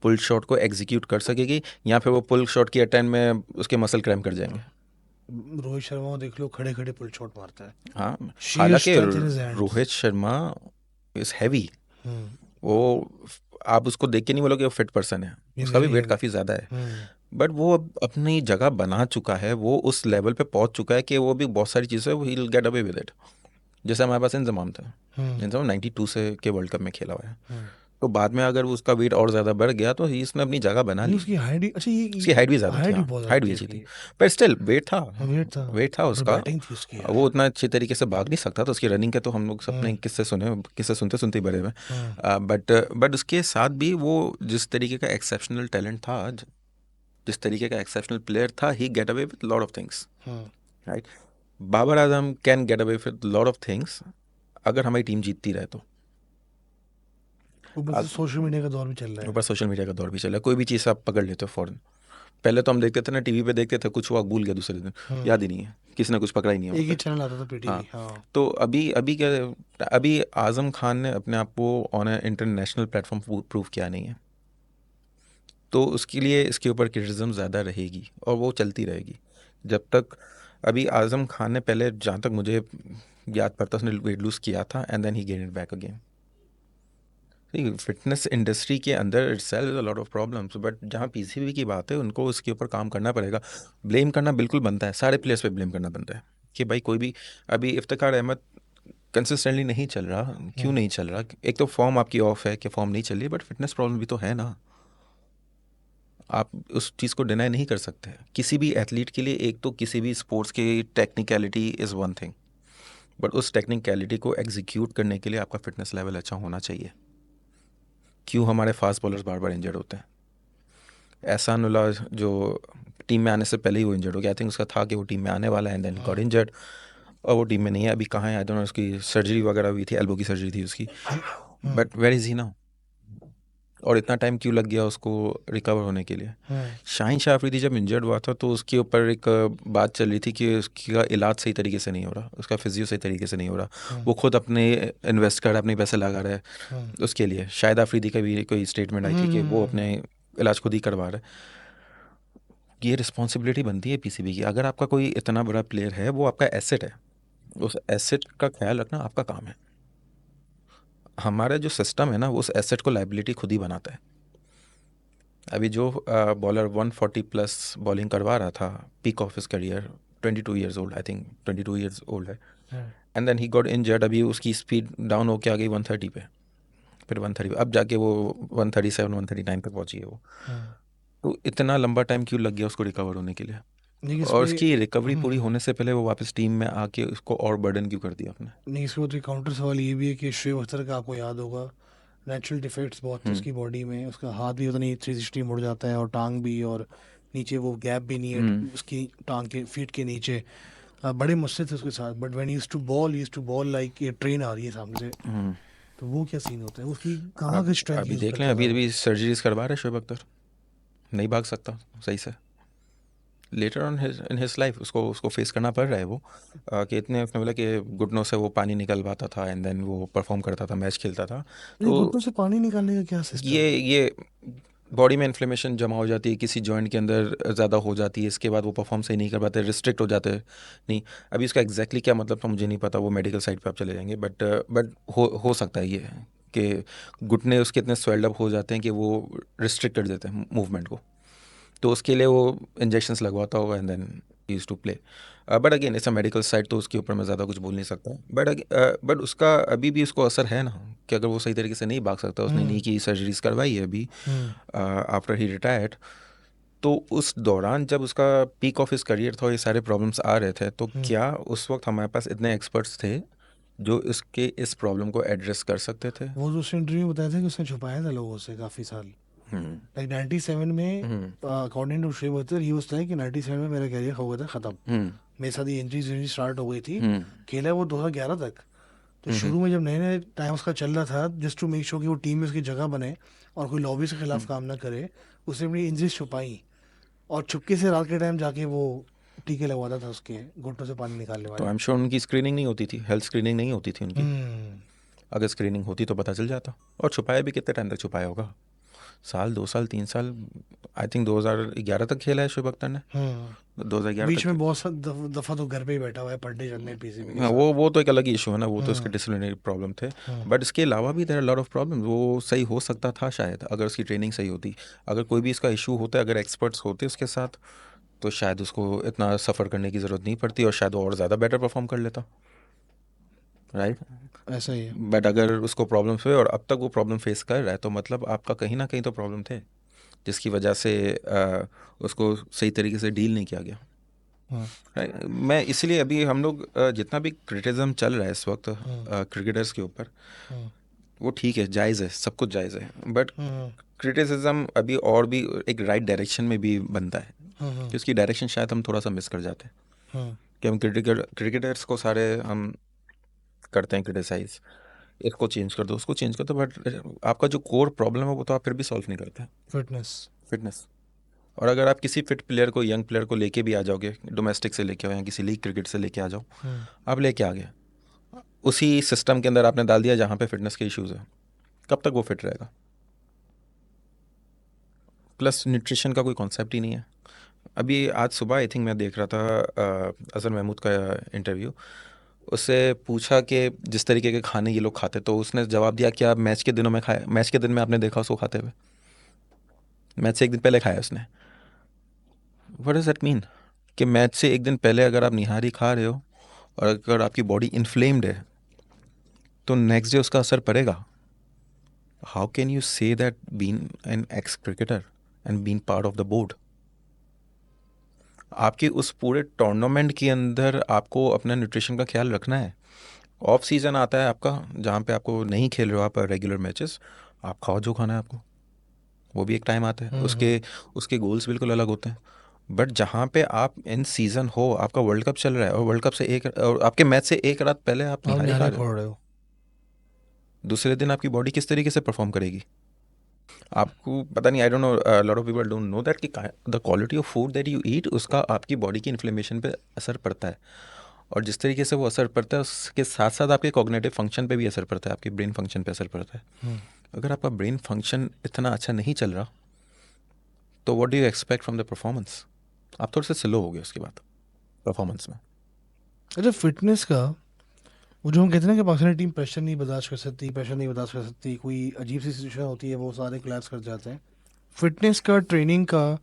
Speaker 1: पुल शॉट को एग्जीक्यूट कर सकेगी, या फिर वो पुल शॉट की अटेम्प्ट में उसके मसल क्रैम्प कर जाएंगे?
Speaker 2: रोहित शर्मा को देख लो, खड़े खड़े पुल शॉट मारता है।
Speaker 1: हाँ।
Speaker 2: शीर
Speaker 1: हालांकि
Speaker 2: strength in his hands.
Speaker 1: Rohit Sharma is heavy.
Speaker 2: Hmm.
Speaker 1: वो आप उसको देख के नहीं बोलोगे वो फिट पर्सन है, उसका भी
Speaker 2: वेरी
Speaker 1: वेट
Speaker 2: हैवी।
Speaker 1: काफ़ी ज़्यादा है।
Speaker 2: हम्म।
Speaker 1: बट वो अब अपनी जगह बना चुका है, वो उस लेवल पे पहुंच चुका है कि वो भी बहुत सारी चीज़ें वो he will get away with it. जैसे हमारे पास इंजमाम था,
Speaker 2: हम्म।
Speaker 1: इंजमाम 92 से के वर्ल्ड कप में खेला हुआ है,
Speaker 2: हम्म।
Speaker 1: तो बाद में अगर उसका वेट और ज़्यादा बढ़ गया तो ही इसने अपनी जगह बना
Speaker 2: नहीं,
Speaker 1: ली।
Speaker 2: उसकी हाइट अच्छा,
Speaker 1: उसकी
Speaker 2: ये
Speaker 1: हाइट भी ज़्यादा थी,
Speaker 2: हाइट भी
Speaker 1: हाँ
Speaker 2: बहुत
Speaker 1: हाइट
Speaker 2: ज़्यादा
Speaker 1: भी
Speaker 2: थी
Speaker 1: अच्छी थी,
Speaker 2: उसकी।
Speaker 1: पर स्टिल वेट था।
Speaker 2: हाँ, वेट था।
Speaker 1: वेट था
Speaker 2: और
Speaker 1: उसका।
Speaker 2: बैटिंग थी उसकी यार।
Speaker 1: वो उतना अच्छे तरीके से भाग नहीं सकता था, उसकी रनिंग के तो हम लोग
Speaker 2: हम्म।
Speaker 1: अपने किस्से सुने, किस्से सुनते सुनते ही बड़े हुए।
Speaker 2: हम्म।
Speaker 1: बट उसके साथ भी वो जिस तरीके का एक्सेप्शनल टैलेंट था, जिस तरीके का एक्सेप्शनल प्लेयर था, he get away with lot of things,
Speaker 2: hmm.
Speaker 1: Right? Babar Azam can get away with lot of things अगर हमारी टीम जीतती रहे तो।
Speaker 2: ऊपर से सोशल मीडिया का दौर भी चल रहा है।
Speaker 1: ऊपर सोशल मीडिया का दौर भी चला है, कोई भी चीज़ आप पकड़ लेते हो फ़ौरन। पहले तो हम देखते थे ना, टीवी पे देखते थे, कुछ हुआ भूल गया दूसरे दिन,
Speaker 2: हम्म।
Speaker 1: याद ही नहीं है, किसी ने कुछ पकड़ा ही नहीं है वहाँ
Speaker 2: एक
Speaker 1: पे।
Speaker 2: ही चैनल आता था
Speaker 1: हाँ।
Speaker 2: पीटीवी, हाँ।
Speaker 1: तो अभी अभी क्या, अभी आज़म खान ने अपने आप को on A international platform prove किया नहीं है, तो उसके लिए इसके ऊपर क्रिटिसिज्म ज़्यादा रहेगी, और वो चलती रहेगी जब तक। अभी आज़म खान ने पहले, जहाँ तक मुझे याद पड़ता, उसने वेट लूज़ किया था and then he gain it back again. Fitness industry के अंदर itself is a lot of problems, but जहाँ पीसीबी की बात है उनको उसके ऊपर काम करना पड़ेगा। ब्लेम करना बिल्कुल बनता है, सारे प्लेयर्स पे ब्लेम करना बनता है कि भाई कोई भी, अभी इफ्तिखार अहमद कंसिस्टेंटली नहीं चल रहा, क्यों
Speaker 2: हम्म।
Speaker 1: नहीं चल रहा? एक तो फॉर्म आपकी ऑफ है कि फॉर्म नहीं चल रही, बट फिटनेस प्रॉब्लम भी तो है ना, आप उस चीज़ को डिनाई नहीं कर सकते किसी भी एथलीट के लिए। एक तो किसी भी स्पोर्ट्स की technicality is one thing, but उस टेक्निकलिटी को एग्जीक्यूट करने के लिए आपका फिटनेस लेवल अच्छा होना चाहिए। क्यों हमारे फास्ट बॉलर्स बार बार इंजर्ड होते हैं? एहसानुल्लाह जो टीम में आने से पहले ही वो इंजर्ड हो गया, आई थिंक उसका था कि वो टीम में आने वाला है, एंड देन गॉट इंजर्ड, और वो टीम में नहीं है, अभी कहाँ है आई डोंट नो। उसकी सर्जरी वगैरह हुई थी, एल्बो की सर्जरी थी उसकी,
Speaker 2: hmm.
Speaker 1: But where is he now? और इतना टाइम क्यों लग गया उसको रिकवर होने के लिए?
Speaker 2: हम्म।
Speaker 1: शाहीन शाह अफरीदी जब इंजर्ड हुआ था तो उसके ऊपर एक बात चल रही थी कि उसका इलाज सही तरीके से नहीं हो रहा, उसका फिजियो सही तरीके से नहीं हो रहा,
Speaker 2: हम्म।
Speaker 1: वो खुद अपने इन्वेस्ट कर अपने पैसे लगा रहा है
Speaker 2: हम्म।
Speaker 1: उसके लिए। शायद अफरीदी का भी कोई स्टेटमेंट आई थी कि वो
Speaker 2: हम्म।
Speaker 1: अपने इलाज खुद ही करवा रहा है। ये रिस्पॉन्सिबिलिटी बनती है पीसीबी की, अगर आपका कोई इतना बड़ा प्लेयर है, वो आपका एसेट है, उस एसेट का ख्याल रखना आपका काम है। हमारा जो सिस्टम है ना, वो उस एसेट को लाइबिलिटी खुद ही बनाता है। अभी जो बॉलर 140 प्लस बॉलिंग करवा रहा था, peak of his career, 22 years old, I think 22 years old है,
Speaker 2: hmm.
Speaker 1: And then he got injured. अभी उसकी स्पीड डाउन होके आ गई 130 पे, फिर 130 पे, अब जाके वो 137 139 तक पहुंची है वो।
Speaker 2: हम्म।
Speaker 1: तो इतना लंबा टाइम क्यों लग गया उसको रिकवर होने के लिए?
Speaker 2: नहीं,
Speaker 1: और
Speaker 2: इसमें
Speaker 1: उसकी रिकवरी पूरी
Speaker 2: हम्म
Speaker 1: होने से पहले वो वापस टीम में आके उसको और बर्डन क्यों कर दिया आपने?
Speaker 2: नहीं, इसके बाद एक काउंटर सवाल ये भी है कि शुएब अख्तर का आपको याद होगा, नेचुरल डिफेक्ट्स बहुत थे
Speaker 1: हम्म।
Speaker 2: उसकी बॉडी में। उसका हाथ भी उतना ही 360 मुड़ जाता है, और टांग भी, और नीचे वो गैप भी नहीं है
Speaker 1: हम्म।
Speaker 2: उसकी टांग के फीट के नीचे। बड़े मसले थे उसके साथ, but when use to bowl like ये ट्रेन आ रही है सामने से,
Speaker 1: हम्म।
Speaker 2: तो वो क्या सीन होता है उसकी, कहाँ
Speaker 1: अब
Speaker 2: का स्ट्रेंथ
Speaker 1: अभी
Speaker 2: यूज़
Speaker 1: देख लें,
Speaker 2: करता था
Speaker 1: अभी
Speaker 2: वो।
Speaker 1: अभी सर्जरीज करवा रहे शोएब अख्तर, नहीं भाग सकता सही से। Later on in his life उसको उसको फेस करना पड़ रहा है वो, कि इतने उसने बोला कि घुटनों से वो पानी निकलवाता था, एंड देन वो परफॉर्म करता था, मैच खेलता था।
Speaker 2: ये
Speaker 1: तो
Speaker 2: घुटनों से पानी निकालने का क्या सिस्टम है?
Speaker 1: ये बॉडी में इन्फ्लेमेशन जमा हो जाती है, किसी जॉइंट के अंदर ज़्यादा हो जाती है, इसके बाद वो परफॉर्म सही नहीं कर पाते, रिस्ट्रिक्ट हो जाते हैं। नहीं, अभी इसका एग्जैक्टली क्या मतलब था मुझे नहीं पता, वो मेडिकल साइड पे आप चले जाएंगे, बट हो सकता है ये कि घुटने उसके इतने स्वेल्ड अप हो जाते हैं कि वो रिस्ट्रिक्ट कर देते हैं मूवमेंट को, तो उसके लिए वो इंजेक्शंस लगवाता होगा and then he used to play. But again it's a medical side, तो उसके ऊपर मैं ज़्यादा कुछ बोल नहीं सकता। बट उसका अभी भी उसको असर है ना, कि अगर वो सही तरीके से नहीं भाग सकता, उसने नी की सर्जरीज करवाई है अभी आफ्टर ही रिटायर्ड, तो उस दौरान जब उसका पीक ऑफ हिस करियर था और ये सारे प्रॉब्लम्स आ रहे थे, तो क्या उस वक्त हमारे पास इतने एक्सपर्ट्स थे जो इसके इस प्रॉब्लम को एड्रेस कर सकते थे?
Speaker 2: वो जो उसने इंटरव्यू में बताया था कि उसने छुपाया था लोगों से काफ़ी साल,
Speaker 1: हम्म
Speaker 2: लाइक 97 में,
Speaker 1: हम्म
Speaker 2: अकॉर्डिंग टू शिव बत्तर ही वाज लाइक कि 97 में मेरा करियर हो गया था ख़त्म,
Speaker 1: हम्म
Speaker 2: मेरे साथ ये इंजरी स्टार्ट हो गई थी,
Speaker 1: हम्म
Speaker 2: खेला वो 2011 तक। तो
Speaker 1: हम्म
Speaker 2: शुरू में जब नए नए टाइम उसका चल रहा था, जस्ट टू मेक श्योर कि वो टीम में उसकी जगह बने और कोई लॉबी के खिलाफ
Speaker 1: हम्म।
Speaker 2: काम ना करे, उसने अपनी इंजरीज छुपाई और चुपके से रात के टाइम जाके वो टीके लगवाता था उसके घुटनों से पानी निकालने
Speaker 1: तो आई
Speaker 2: वाले।
Speaker 1: एम श्योर उनकी स्क्रीनिंग नहीं होती थी, हेल्थ स्क्रीनिंग नहीं होती थी उनकी।
Speaker 2: हम्म।
Speaker 1: अगर स्क्रीनिंग होती तो पता चल जाता। और छुपाया भी कितने टाइम तक छुपाया होगा? साल, 2 साल, 3 साल? आई थिंक 2011 तक खेला है शुभ अख्तर ने,
Speaker 2: हम्म।
Speaker 1: 2011
Speaker 2: बीच
Speaker 1: तक।
Speaker 2: में बहुत सा दफा तो घर पे ही बैठा हुआ है पढ़ने चढ़ने पीसीबी के
Speaker 1: हाँ,
Speaker 2: साथ।
Speaker 1: वो तो एक अलग इशू है ना, वो तो उसके
Speaker 2: हम्म।
Speaker 1: डिसिप्लिनरी प्रॉब्लम थे।
Speaker 2: हम्म।
Speaker 1: बट इसके अलावा भी there are lot of problem. वो सही हो सकता था शायद, अगर उसकी ट्रेनिंग सही होती, अगर कोई भी इसका इशू होता, अगर एक्सपर्ट्स होते उसके साथ, तो शायद उसको इतना सफ़र करने की ज़रूरत नहीं पड़ती और शायद वो और ज़्यादा बेटर परफॉर्म कर लेता, राइट?
Speaker 2: ऐसा ही है।
Speaker 1: बट अगर उसको प्रॉब्लम्स हुए और अब तक वो प्रॉब्लम फेस कर रहा है, तो मतलब आपका कहीं ना कहीं तो प्रॉब्लम थे, जिसकी वजह से उसको सही तरीके से डील नहीं किया गया।
Speaker 2: हम्म।
Speaker 1: Right? मैं इसलिए अभी हम लोग जितना भी क्रिटिसिज्म चल रहा है इस वक्त
Speaker 2: हम्म।
Speaker 1: क्रिकेटर्स के ऊपर,
Speaker 2: हम्म।
Speaker 1: वो ठीक है, जायज़ है, सब कुछ जायज़ है, बट
Speaker 2: हम्म।
Speaker 1: क्रिटिसिज्म अभी और भी एक राइट डायरेक्शन में भी बनता है,
Speaker 2: हम्म।
Speaker 1: कि उसकी डायरेक्शन शायद हम थोड़ा सा मिस कर जाते हैं।
Speaker 2: हम्म।
Speaker 1: कि हम क्रिकेटर्स को सारे हम करते हैं क्रिटिसाइज, इसको चेंज कर दो, उसको चेंज कर दो, बट आपका जो कोर प्रॉब्लम है वो तो आप फिर भी सॉल्व नहीं करते।
Speaker 2: फिटनेस।
Speaker 1: फिटनेस। और अगर आप किसी फिट प्लेयर को, यंग प्लेयर को लेके भी आ जाओगे, डोमेस्टिक से लेके आओ या किसी लीग क्रिकेट से लेके आ जाओ,
Speaker 2: हम्म।
Speaker 1: आप लेके आ गए, उसी सिस्टम के अंदर आपने डाल दिया जहाँ पे फिटनेस के इश्यूज़ हैं, कब तक वो फिट रहेगा? प्लस न्यूट्रिशन का कोई कॉन्सेप्ट ही नहीं है। अभी आज सुबह आई थिंक मैं देख रहा था अजहर महमूद का इंटरव्यू, उससे पूछा कि जिस तरीके के खाने ये लोग खाते, तो उसने जवाब दिया कि आप मैच के दिनों में खाए, मैच के दिन में आपने देखा उसको खाते हुए? मैच से एक दिन पहले खाया उसने। What does that mean? कि मैच से एक दिन पहले अगर आप निहारी खा रहे हो और अगर आपकी बॉडी इन्फ्लेम्ड है, तो नेक्स्ट डे उसका असर पड़ेगा। How can you say that been an ex cricketer and been part of the board? आपके उस पूरे टूर्नामेंट के अंदर आपको अपना न्यूट्रिशन का ख्याल रखना है। ऑफ सीज़न आता है आपका, जहाँ पे आपको नहीं खेल रहे हो आप रेगुलर मैचेस, आप खाओ जो खाना है आपको, वो भी एक टाइम आता है,
Speaker 2: हम्म।
Speaker 1: उसके उसके गोल्स बिल्कुल अलग होते हैं। बट जहाँ पे आप इन सीज़न हो, आपका वर्ल्ड कप चल रहा है और वर्ल्ड कप से एक और आपके मैच से एक रात पहले आप
Speaker 2: आप
Speaker 1: निहारी खा
Speaker 2: निहारे
Speaker 1: रहे हो,
Speaker 2: फोड़ रहे हो।
Speaker 1: दूसरे दिन आपकी बॉडी किस तरीके से परफॉर्म करेगी? आपको पता नहीं, I don't know, lot of people don't know that कि the quality of food that you eat, उसका आपकी बॉडी की इन्फ्लेमेशन पे असर पड़ता है। और जिस तरीके से वो असर पड़ता है, उसके साथ साथ आपके कॉग्निटिव फंक्शन पे भी असर पड़ता है, आपके ब्रेन फंक्शन पे असर पड़ता है।
Speaker 2: हम्म।
Speaker 1: अगर आपका ब्रेन फंक्शन इतना अच्छा नहीं चल रहा, तो what do you expect from the performance? आप थोड़े से स्लो हो गए उसके बाद परफॉर्मेंस में।
Speaker 2: अच्छा, फिटनेस का, वो जो हम कहते हैं ना कि पाकिस्तानी टीम प्रेशर नहीं बर्दाश्त कर सकती, प्रेशर नहीं बर्दाश्त कर सकती, कोई अजीब सी सिचुएशन होती है वो सारे क्लैप्स कर जाते हैं। फिटनेस का, ट्रेनिंग का,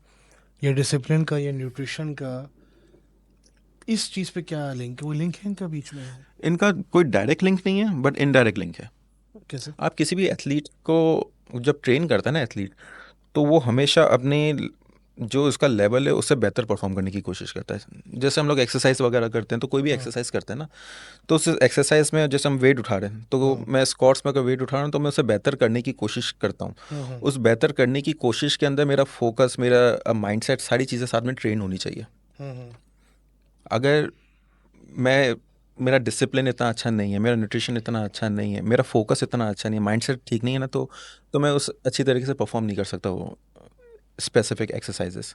Speaker 2: या डिसिप्लिन का, या न्यूट्रिशन का, इस चीज़ पे क्या लिंक है? कोई लिंक है इनका बीच में?
Speaker 1: इनका कोई डायरेक्ट लिंक नहीं है, बट इनडायरेक्ट लिंक है।
Speaker 2: कैसे?
Speaker 1: आप किसी भी एथलीट को जब ट्रेन करता है ना एथलीट, तो वो हमेशा अपने जो उसका लेवल है उससे बेहतर परफॉर्म करने की कोशिश करता है। जैसे हम लोग एक्सरसाइज वगैरह करते हैं, तो कोई भी
Speaker 2: हाँ।
Speaker 1: एक्सरसाइज करते हैं ना, तो उस एक्सरसाइज में जैसे हम वेट उठा रहे हैं, तो
Speaker 2: हाँ।
Speaker 1: मैं स्क्वाट्स में अगर वेट उठा रहा हूँ, तो मैं उसे बेहतर करने की कोशिश करता हूँ।
Speaker 2: हम्म।
Speaker 1: उस बेहतर करने की कोशिश के अंदर मेरा फोकस, मेरा माइंडसेट, सारी चीज़ें साथ में ट्रेन होनी चाहिए।
Speaker 2: हम्म।
Speaker 1: अगर मैं मेरा डिसिप्लिन इतना अच्छा नहीं है, मेरा न्यूट्रिशन इतना अच्छा नहीं है, मेरा फोकस इतना अच्छा नहीं है, माइंडसेट ठीक नहीं है ना, तो मैं उस अच्छी तरीके से परफॉर्म नहीं कर सकता वो स्पेसिफिक एक्सरसाइजेस।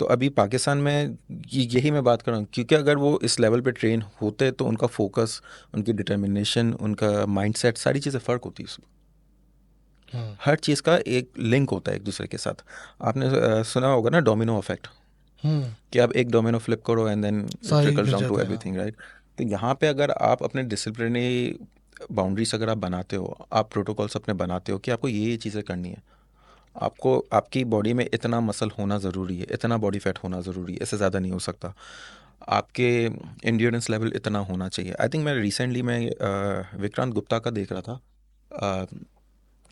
Speaker 1: तो अभी पाकिस्तान में यही मैं बात कर रहा हूँ, क्योंकि अगर वो इस लेवल पे ट्रेन होते, तो उनका फोकस, उनकी डिटर्मिनेशन, उनका माइंडसेट, सारी चीज़ें फ़र्क होती है उसमें।
Speaker 2: हम्म।
Speaker 1: हर चीज़ का एक लिंक होता है एक दूसरे के साथ। आपने सुना होगा ना डोमिनो इफेक्ट,
Speaker 2: हम्म।
Speaker 1: कि आप एक डोमिनो फ्लिप करो एंड देन इट
Speaker 2: सारी
Speaker 1: ट्रिकल्स
Speaker 2: गिर
Speaker 1: डाउन टू
Speaker 2: जाता है, हाँ।
Speaker 1: Everything, right? तो यहाँ पे अगर आप अपने डिसिप्लिनरी बाउंड्रीज अगर आप बनाते हो, आप प्रोटोकॉल्स अपने बनाते हो कि आपको ये चीज़ें करनी है, आपको आपकी बॉडी में इतना मसल होना ज़रूरी है, इतना बॉडी फैट होना ज़रूरी है, इससे ज़्यादा नहीं हो सकता, आपके एंड्योरेंस लेवल इतना होना चाहिए। आई थिंक मैं रिसेंटली विक्रांत गुप्ता का देख रहा था। अ,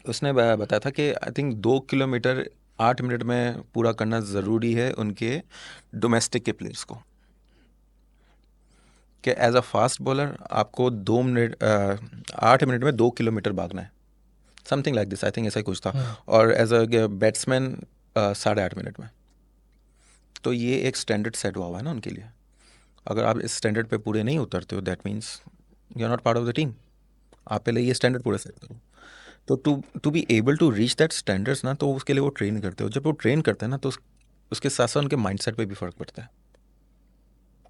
Speaker 1: उसने बताया था कि आई थिंक 2 किलोमीटर 8 मिनट में पूरा करना ज़रूरी है उनके डोमेस्टिक के प्लेयर्स को, कि एज अ फास्ट बॉलर आपको 8 मिनट में 2 किलोमीटर भागना है, something like this, I think ऐसा ही कुछ था।
Speaker 2: हम्म।
Speaker 1: और एज अ बैट्समैन 8.5 मिनट में। तो ये एक स्टैंडर्ड सेट हुआ हुआ है ना उनके लिए। अगर आप इस स्टैंडर्ड पे पूरे नहीं उतरते हो, that means you are not part of the team. आप पहले ये स्टैंडर्ड पूरे सेट करो। तो to be able to reach that standards ना, तो उसके लिए वो ट्रेन करते हो। जब वो ट्रेन करते हैं ना, तो उसके साथ साथ उनके माइंडसेट पे भी फ़र्क पड़ता है।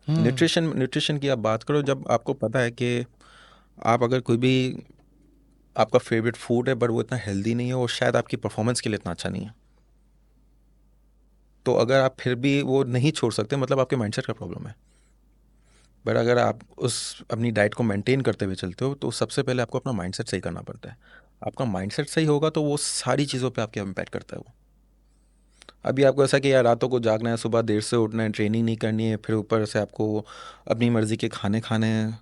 Speaker 2: हम्म।
Speaker 1: न्यूट्रिशन की आप बात करो, जब आपको पता है कि आप अगर कोई भी आपका फेवरेट फूड है बट वो इतना हेल्दी नहीं है, वो शायद आपकी परफॉर्मेंस के लिए इतना अच्छा नहीं है, तो अगर आप फिर भी वो नहीं छोड़ सकते, मतलब आपके माइंडसेट का प्रॉब्लम है। बट अगर आप उस अपनी डाइट को मेंटेन करते हुए चलते हो, तो सबसे पहले आपको अपना माइंडसेट सही करना पड़ता है। आपका माइंडसेट सही होगा तो वो सारी चीज़ों पे आपके इम्पैक्ट करता है वो। अभी आपको ऐसा कि यार रातों को जागना है, सुबह देर से उठना है, ट्रेनिंग नहीं करनी है, फिर ऊपर से आपको अपनी मर्ज़ी के खाने खाने हैं,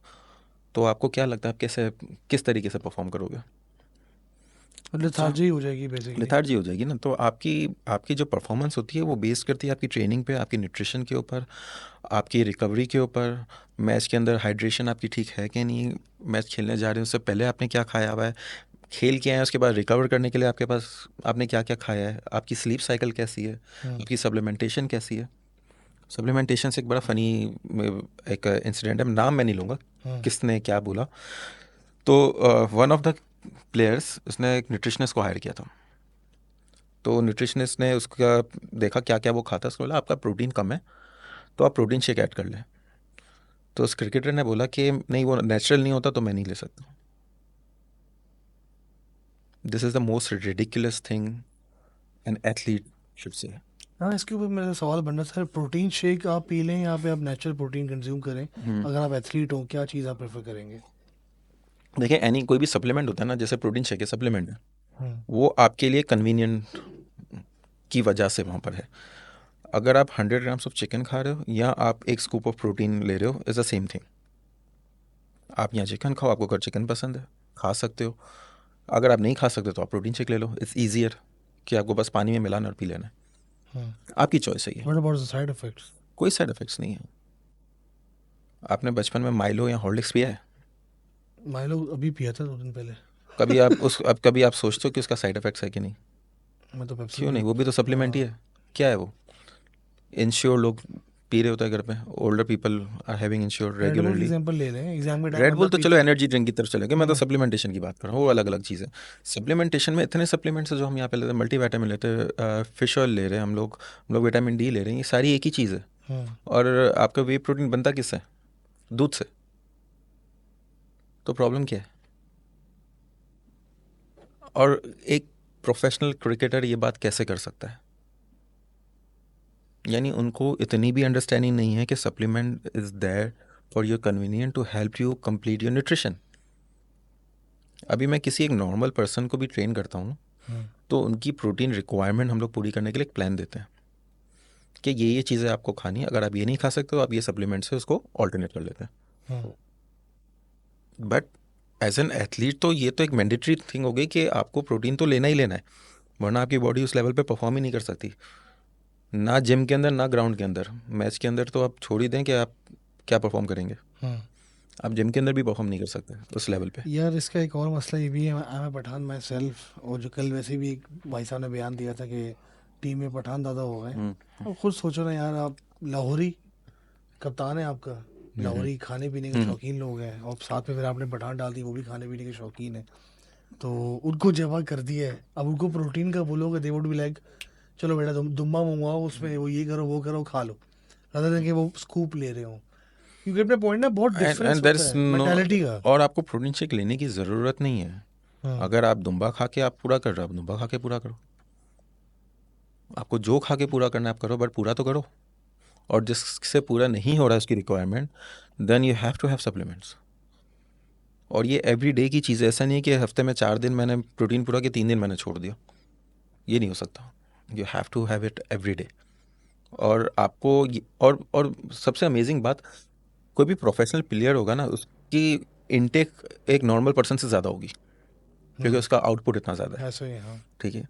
Speaker 1: तो आपको क्या लगता है आप कैसे किस तरीके से परफॉर्म करोगे? अच्छा,
Speaker 2: लेथार्जी हो जाएगी बेसिकली।
Speaker 1: लेथार्जी हो जाएगी ना। तो आपकी आपकी जो परफॉर्मेंस होती है वो बेस करती है आपकी ट्रेनिंग पे, आपकी न्यूट्रिशन के ऊपर, आपकी रिकवरी के ऊपर, मैच के अंदर हाइड्रेशन आपकी ठीक है कि नहीं, मैच खेलने जा रहे हो उससे पहले आपने क्या खाया हुआ है, खेल के आए हैं उसके बाद रिकवर करने के लिए आपके पास आपने क्या क्या खाया है, आपकी स्लीप साइकिल कैसी है,
Speaker 2: हम्म।
Speaker 1: आपकी सप्लीमेंटेशन कैसी है। सप्लीमेंटेशन से एक बड़ा फ़नी एक इंसिडेंट है, नाम मैं नहीं लूँगा
Speaker 2: हम्म।
Speaker 1: किसने क्या बोला। तो वन ऑफ द प्लेयर्स, उसने एक न्यूट्रिशनिस्ट को हायर किया था। तो न्यूट्रिशनिस्ट ने उसका देखा क्या क्या वो खाता है, उसको बोला आपका प्रोटीन कम है, तो आप प्रोटीन शेक ऐड कर लें। तो उस क्रिकेटर ने बोला कि नहीं, वो नेचुरल नहीं होता तो मैं नहीं ले सकता। This is the most ridiculous thing an athlete should say.
Speaker 2: हाँ, इसके ऊपर मेरा सवाल बन रहा था, प्रोटीन शेक आप पी लें या पे आप नेचुरल प्रोटीन कंज्यूम करें? अगर आप एथलीट हो, क्या चीज़ आप प्रेफर करेंगे?
Speaker 1: देखिए, एनी कोई भी सप्लीमेंट होता है ना, जैसे प्रोटीन शेक है, सप्लीमेंट है,
Speaker 2: हम्म।
Speaker 1: वो आपके लिए कन्वीनियंट की वजह से वहाँ पर है। अगर आप 100 ग्राम्स ऑफ चिकन खा रहे हो या आप एक स्कूप ऑफ प्रोटीन ले रहे हो, इज़ द सेम थिंग। आप यहाँ चिकन खाओ, आपको अगर चिकन पसंद है खा सकते हो, अगर आप नहीं खा सकते तो आप प्रोटीन शेक ले लो, इट्स ईजियर कि आपको बस पानी में मिलाना और पी लेना है।
Speaker 2: हम्म।
Speaker 1: आपकी चॉइस है ये,
Speaker 2: what about the side effects?
Speaker 1: कोई साइड इफ़ेक्ट्स नहीं है। आपने बचपन में माइलो या हॉर्लिक्स पिया है?
Speaker 2: माइलो अभी पिया था 2 दिन पहले।
Speaker 1: कभी आप उस अब कभी आप सोचते हो कि उसका साइड इफ़ेक्ट्स है कि नहीं?
Speaker 2: मैं तो पेप्सी
Speaker 1: क्यों नहीं, वो भी तो
Speaker 2: पिया।
Speaker 1: सप्लीमेंट ही है। क्या है वो? इंश्योर लोग पी रहे होते हैं घर पे, older people are having Ensure
Speaker 2: Red Bull
Speaker 1: regularly.
Speaker 2: Example ले लें, एग्जाम के टाइम
Speaker 1: रेड
Speaker 2: बंदा
Speaker 1: बुल तो चलो
Speaker 2: पीता है।
Speaker 1: एनर्जी ड्रिंक की तरफ चलेगा, मैं तो
Speaker 2: हम्म।
Speaker 1: सप्लीमेंटेशन की बात कर रहा हूँ, वो अलग अलग चीज़ है। सप्लीमेंटेशन में इतने सप्लीमेंट्स हैं जो हम यहाँ पे लेते हैं, मल्टी विटामिन लेते हैं, फिश ऑयल ले रहे हैं हम लोग विटामिन डी ले रहे हैं, ये सारी एक ही चीज़ है।
Speaker 2: हम्म।
Speaker 1: और आपका वे प्रोटीन बनता किससे? दूध से। तो प्रॉब्लम क्या है? और एक प्रोफेशनल क्रिकेटर ये बात कैसे कर सकता है? यानी उनको इतनी भी अंडरस्टैंडिंग नहीं है कि supplement is there for your convenient to help you complete your nutrition. अभी मैं किसी एक नॉर्मल पर्सन को भी ट्रेन करता हूँ,
Speaker 2: हम्म।
Speaker 1: तो उनकी प्रोटीन रिक्वायरमेंट हम लोग पूरी करने के लिए एक प्लान देते हैं कि ये चीज़ें आपको खानी है, अगर आप ये नहीं खा सकते तो आप ये सप्लीमेंट से उसको ऑल्टरनेट कर लेते हैं।
Speaker 2: हम्म।
Speaker 1: बट एज एन एथलीट तो ये तो एक मैंडेटरी थिंग हो गई कि आपको प्रोटीन तो लेना ही लेना है, वरना आपकी बॉडी उस लेवल पे परफॉर्म ही नहीं कर सकती। ना जिम के अंदर ना ग्राउंड के अंदर, मैच के अंदर तो आप छोड़ ही दें कि आप क्या परफॉर्म करेंगे,
Speaker 2: हम्म।
Speaker 1: आप जिम के अंदर भी परफॉर्म नहीं कर सकते उस लेवल पे।
Speaker 2: यार, इसका एक और मसला ये भी है, I am Pathan myself, और जो कल वैसे भी एक भाई साहब ने बयान दिया था कि टीम में पठान ज़्यादा हो गए।
Speaker 1: हम्म
Speaker 2: अब खुद सोचो ना यार, आप लाहौरी कप्तान है आपका,
Speaker 1: हम्म
Speaker 2: लाहौरी खाने पीने के
Speaker 1: हम्म
Speaker 2: शौकीन लोग हैं, और साथ में फिर आपने पठान डाल दी, वो भी खाने पीने के शौकीन है। तो उनको जमा कर दिया है, अब उनको प्रोटीन का बोलोगे, दे वुड बी लाइक चलो बेटा तुम दुम्बा मंगवाओ, उसमें वो ये करो वो करो खा लो, rather than कि वो स्कूप ले रहे हो। यू गेट माई पॉइंट ना, बहुत
Speaker 1: एंड
Speaker 2: डिफरेंस
Speaker 1: देयर
Speaker 2: होता
Speaker 1: इज
Speaker 2: है
Speaker 1: नो,
Speaker 2: मेंटालिटी का।
Speaker 1: और आपको प्रोटीन शेक लेने की ज़रूरत नहीं है।
Speaker 2: हम्म।
Speaker 1: अगर आप दुम्बा खा के आप पूरा कर रहे हो, आप दुम्बा खा के पूरा करो, आपको जो खा के पूरा करना है आप करो, बट पूरा तो करो। और जिससे पूरा नहीं हो रहा है उसकी requirement, then you have to have supplements. और ये एवरी डे की चीज़ है, ऐसा नहीं है कि हफ्ते में 4 दिन मैंने प्रोटीन पूरा किया, 3 दिन मैंने छोड़ दिया, ये नहीं हो सकता। You have to have it every day. और आपको और सबसे अमेजिंग बात, कोई भी प्रोफेशनल प्लेयर होगा ना, उसकी इनटेक एक नॉर्मल पर्सन से ज़्यादा होगी, क्योंकि उसका आउटपुट इतना ज़्यादा है।
Speaker 2: ऐसा ही है, हाँ।
Speaker 1: ठीक है,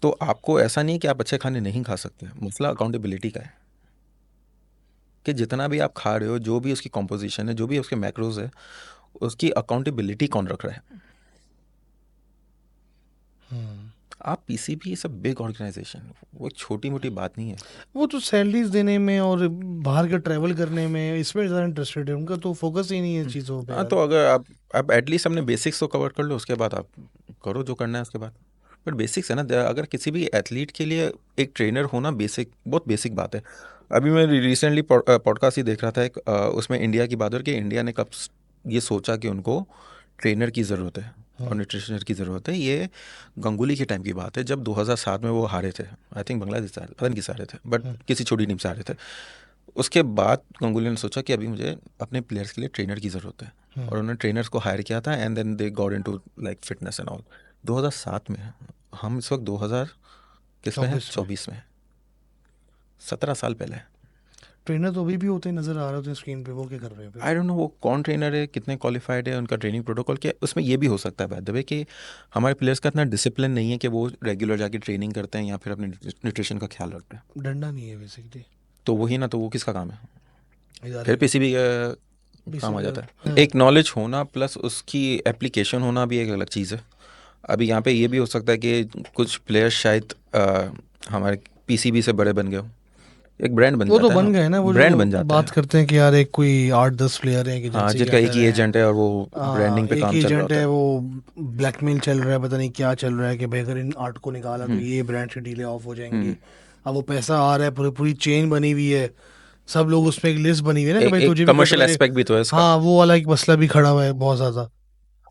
Speaker 1: तो आपको ऐसा नहीं कि आप अच्छे खाने नहीं खा सकते, मसला अकाउंटेबिलिटी का है कि जितना भी आप खा रहे हो, जो भी उसकी कॉम्पोजिशन है, जो भी उसके मैक्रोज है, उसकी अकाउंटेबिलिटी कौन रख रहा है। आप PCB is a big organisation, वो एक छोटी मोटी बात नहीं है।
Speaker 2: वो तो सैलरीज देने में और बाहर का ट्रैवल करने में इसमें ज़्यादा इंटरेस्टेड है, उनका तो फोकस ही नहीं है चीज़ों पे
Speaker 1: हाँ,
Speaker 2: यार।
Speaker 1: तो अगर आप एटलीस्ट अपने बेसिक्स तो कवर कर लो, उसके बाद आप करो जो करना है उसके बाद। बट बेसिक्स है ना, अगर किसी भी एथलीट के लिए एक ट्रेनर होना बेसिक, बहुत बेसिक बात है। अभी मैं रिसेंटली पॉडकास्ट ही देख रहा था एक, उसमें इंडिया की बात हो कि इंडिया ने कब ये सोचा कि उनको ट्रेनर की ज़रूरत है और न्यूट्रिशनर की ज़रूरत है। ये गंगुली के टाइम की बात है, जब 2007 में वो हारे थे, आई थिंक बांग्लादेश से पता नहीं किस हारे थे, बट किसी छोटी टीम से हारे थे। उसके बाद गंगुली ने सोचा कि अभी मुझे अपने प्लेयर्स के लिए ट्रेनर की ज़रूरत है, और उन्होंने ट्रेनर्स को हायर किया था, and then they got into like fitness and all. 2007 में, हम इस वक्त 2000 किस में है, 24 में, 17 साल पहले।
Speaker 2: ट्रेनर तो अभी भी होते हैं, नज़र आ रहे होते हैं स्क्रीन पे, वो क्या कर रहे हैं फिर?
Speaker 1: आई डोंट नो वो कौन ट्रेनर है, कितने क्वालिफाइड है, उनका ट्रेनिंग प्रोटोकॉल क्या है। उसमें ये भी हो सकता है बाय द वे कि हमारे प्लेयर्स का इतना डिसिप्लिन नहीं है कि वो रेगुलर जाके ट्रेनिंग करते हैं या फिर अपने न्यूट्रिशन का ख्याल रखते हैं।
Speaker 2: डंडा नहीं है बेसिकली
Speaker 1: तो वही ना, तो वो किसका काम है,
Speaker 2: इदारे
Speaker 1: फिर
Speaker 2: का।
Speaker 1: पीसीबी का काम आ
Speaker 2: पीसीबी
Speaker 1: जाता है।
Speaker 2: का।
Speaker 1: एक नॉलेज होना प्लस उसकी एप्लीकेशन होना भी एक अलग चीज़ है। अभी यहाँ पे ये भी हो सकता है कि कुछ प्लेयर्स शायद हमारे पीसीबी से बड़े बन गए हो, एक ब्रांड बन
Speaker 2: वो तो
Speaker 1: जाता है
Speaker 2: बन
Speaker 1: ना,
Speaker 2: गए ना, वो जो
Speaker 1: ब्रांड बन जाता
Speaker 2: बात
Speaker 1: है।
Speaker 2: करते हैं कि यार एक कोई 8-10 प्लेयर है एक
Speaker 1: हाँ,
Speaker 2: एजेंसी के
Speaker 1: जिनका एक
Speaker 2: अंदर
Speaker 1: ही
Speaker 2: है।
Speaker 1: एजेंट है और वो ब्रांडिंग पे
Speaker 2: एक
Speaker 1: काम चल रहा
Speaker 2: एजेंट
Speaker 1: होता
Speaker 2: है,
Speaker 1: है।
Speaker 2: वो ब्लैकमेल चल रहा है, पता नहीं क्या चल रहा है कि भाई अगर इन 8 को निकाला तो ये ब्रांड से डीलें ऑफ हो जाएंगी। अब वो पैसा आ रहा है, पूरी पूरी चेन बनी हुई है, सब लोग उसमें एक लिस्ट बनी हुई है ना कि भाई
Speaker 1: एक
Speaker 2: तुझे भी कट
Speaker 1: कमर्शियल
Speaker 2: रहे।
Speaker 1: एस्पेक्ट भी तो है इसका।
Speaker 2: हाँ, वो वाला एक मसला भी खड़ा हुआ है बहुत ज़्यादा।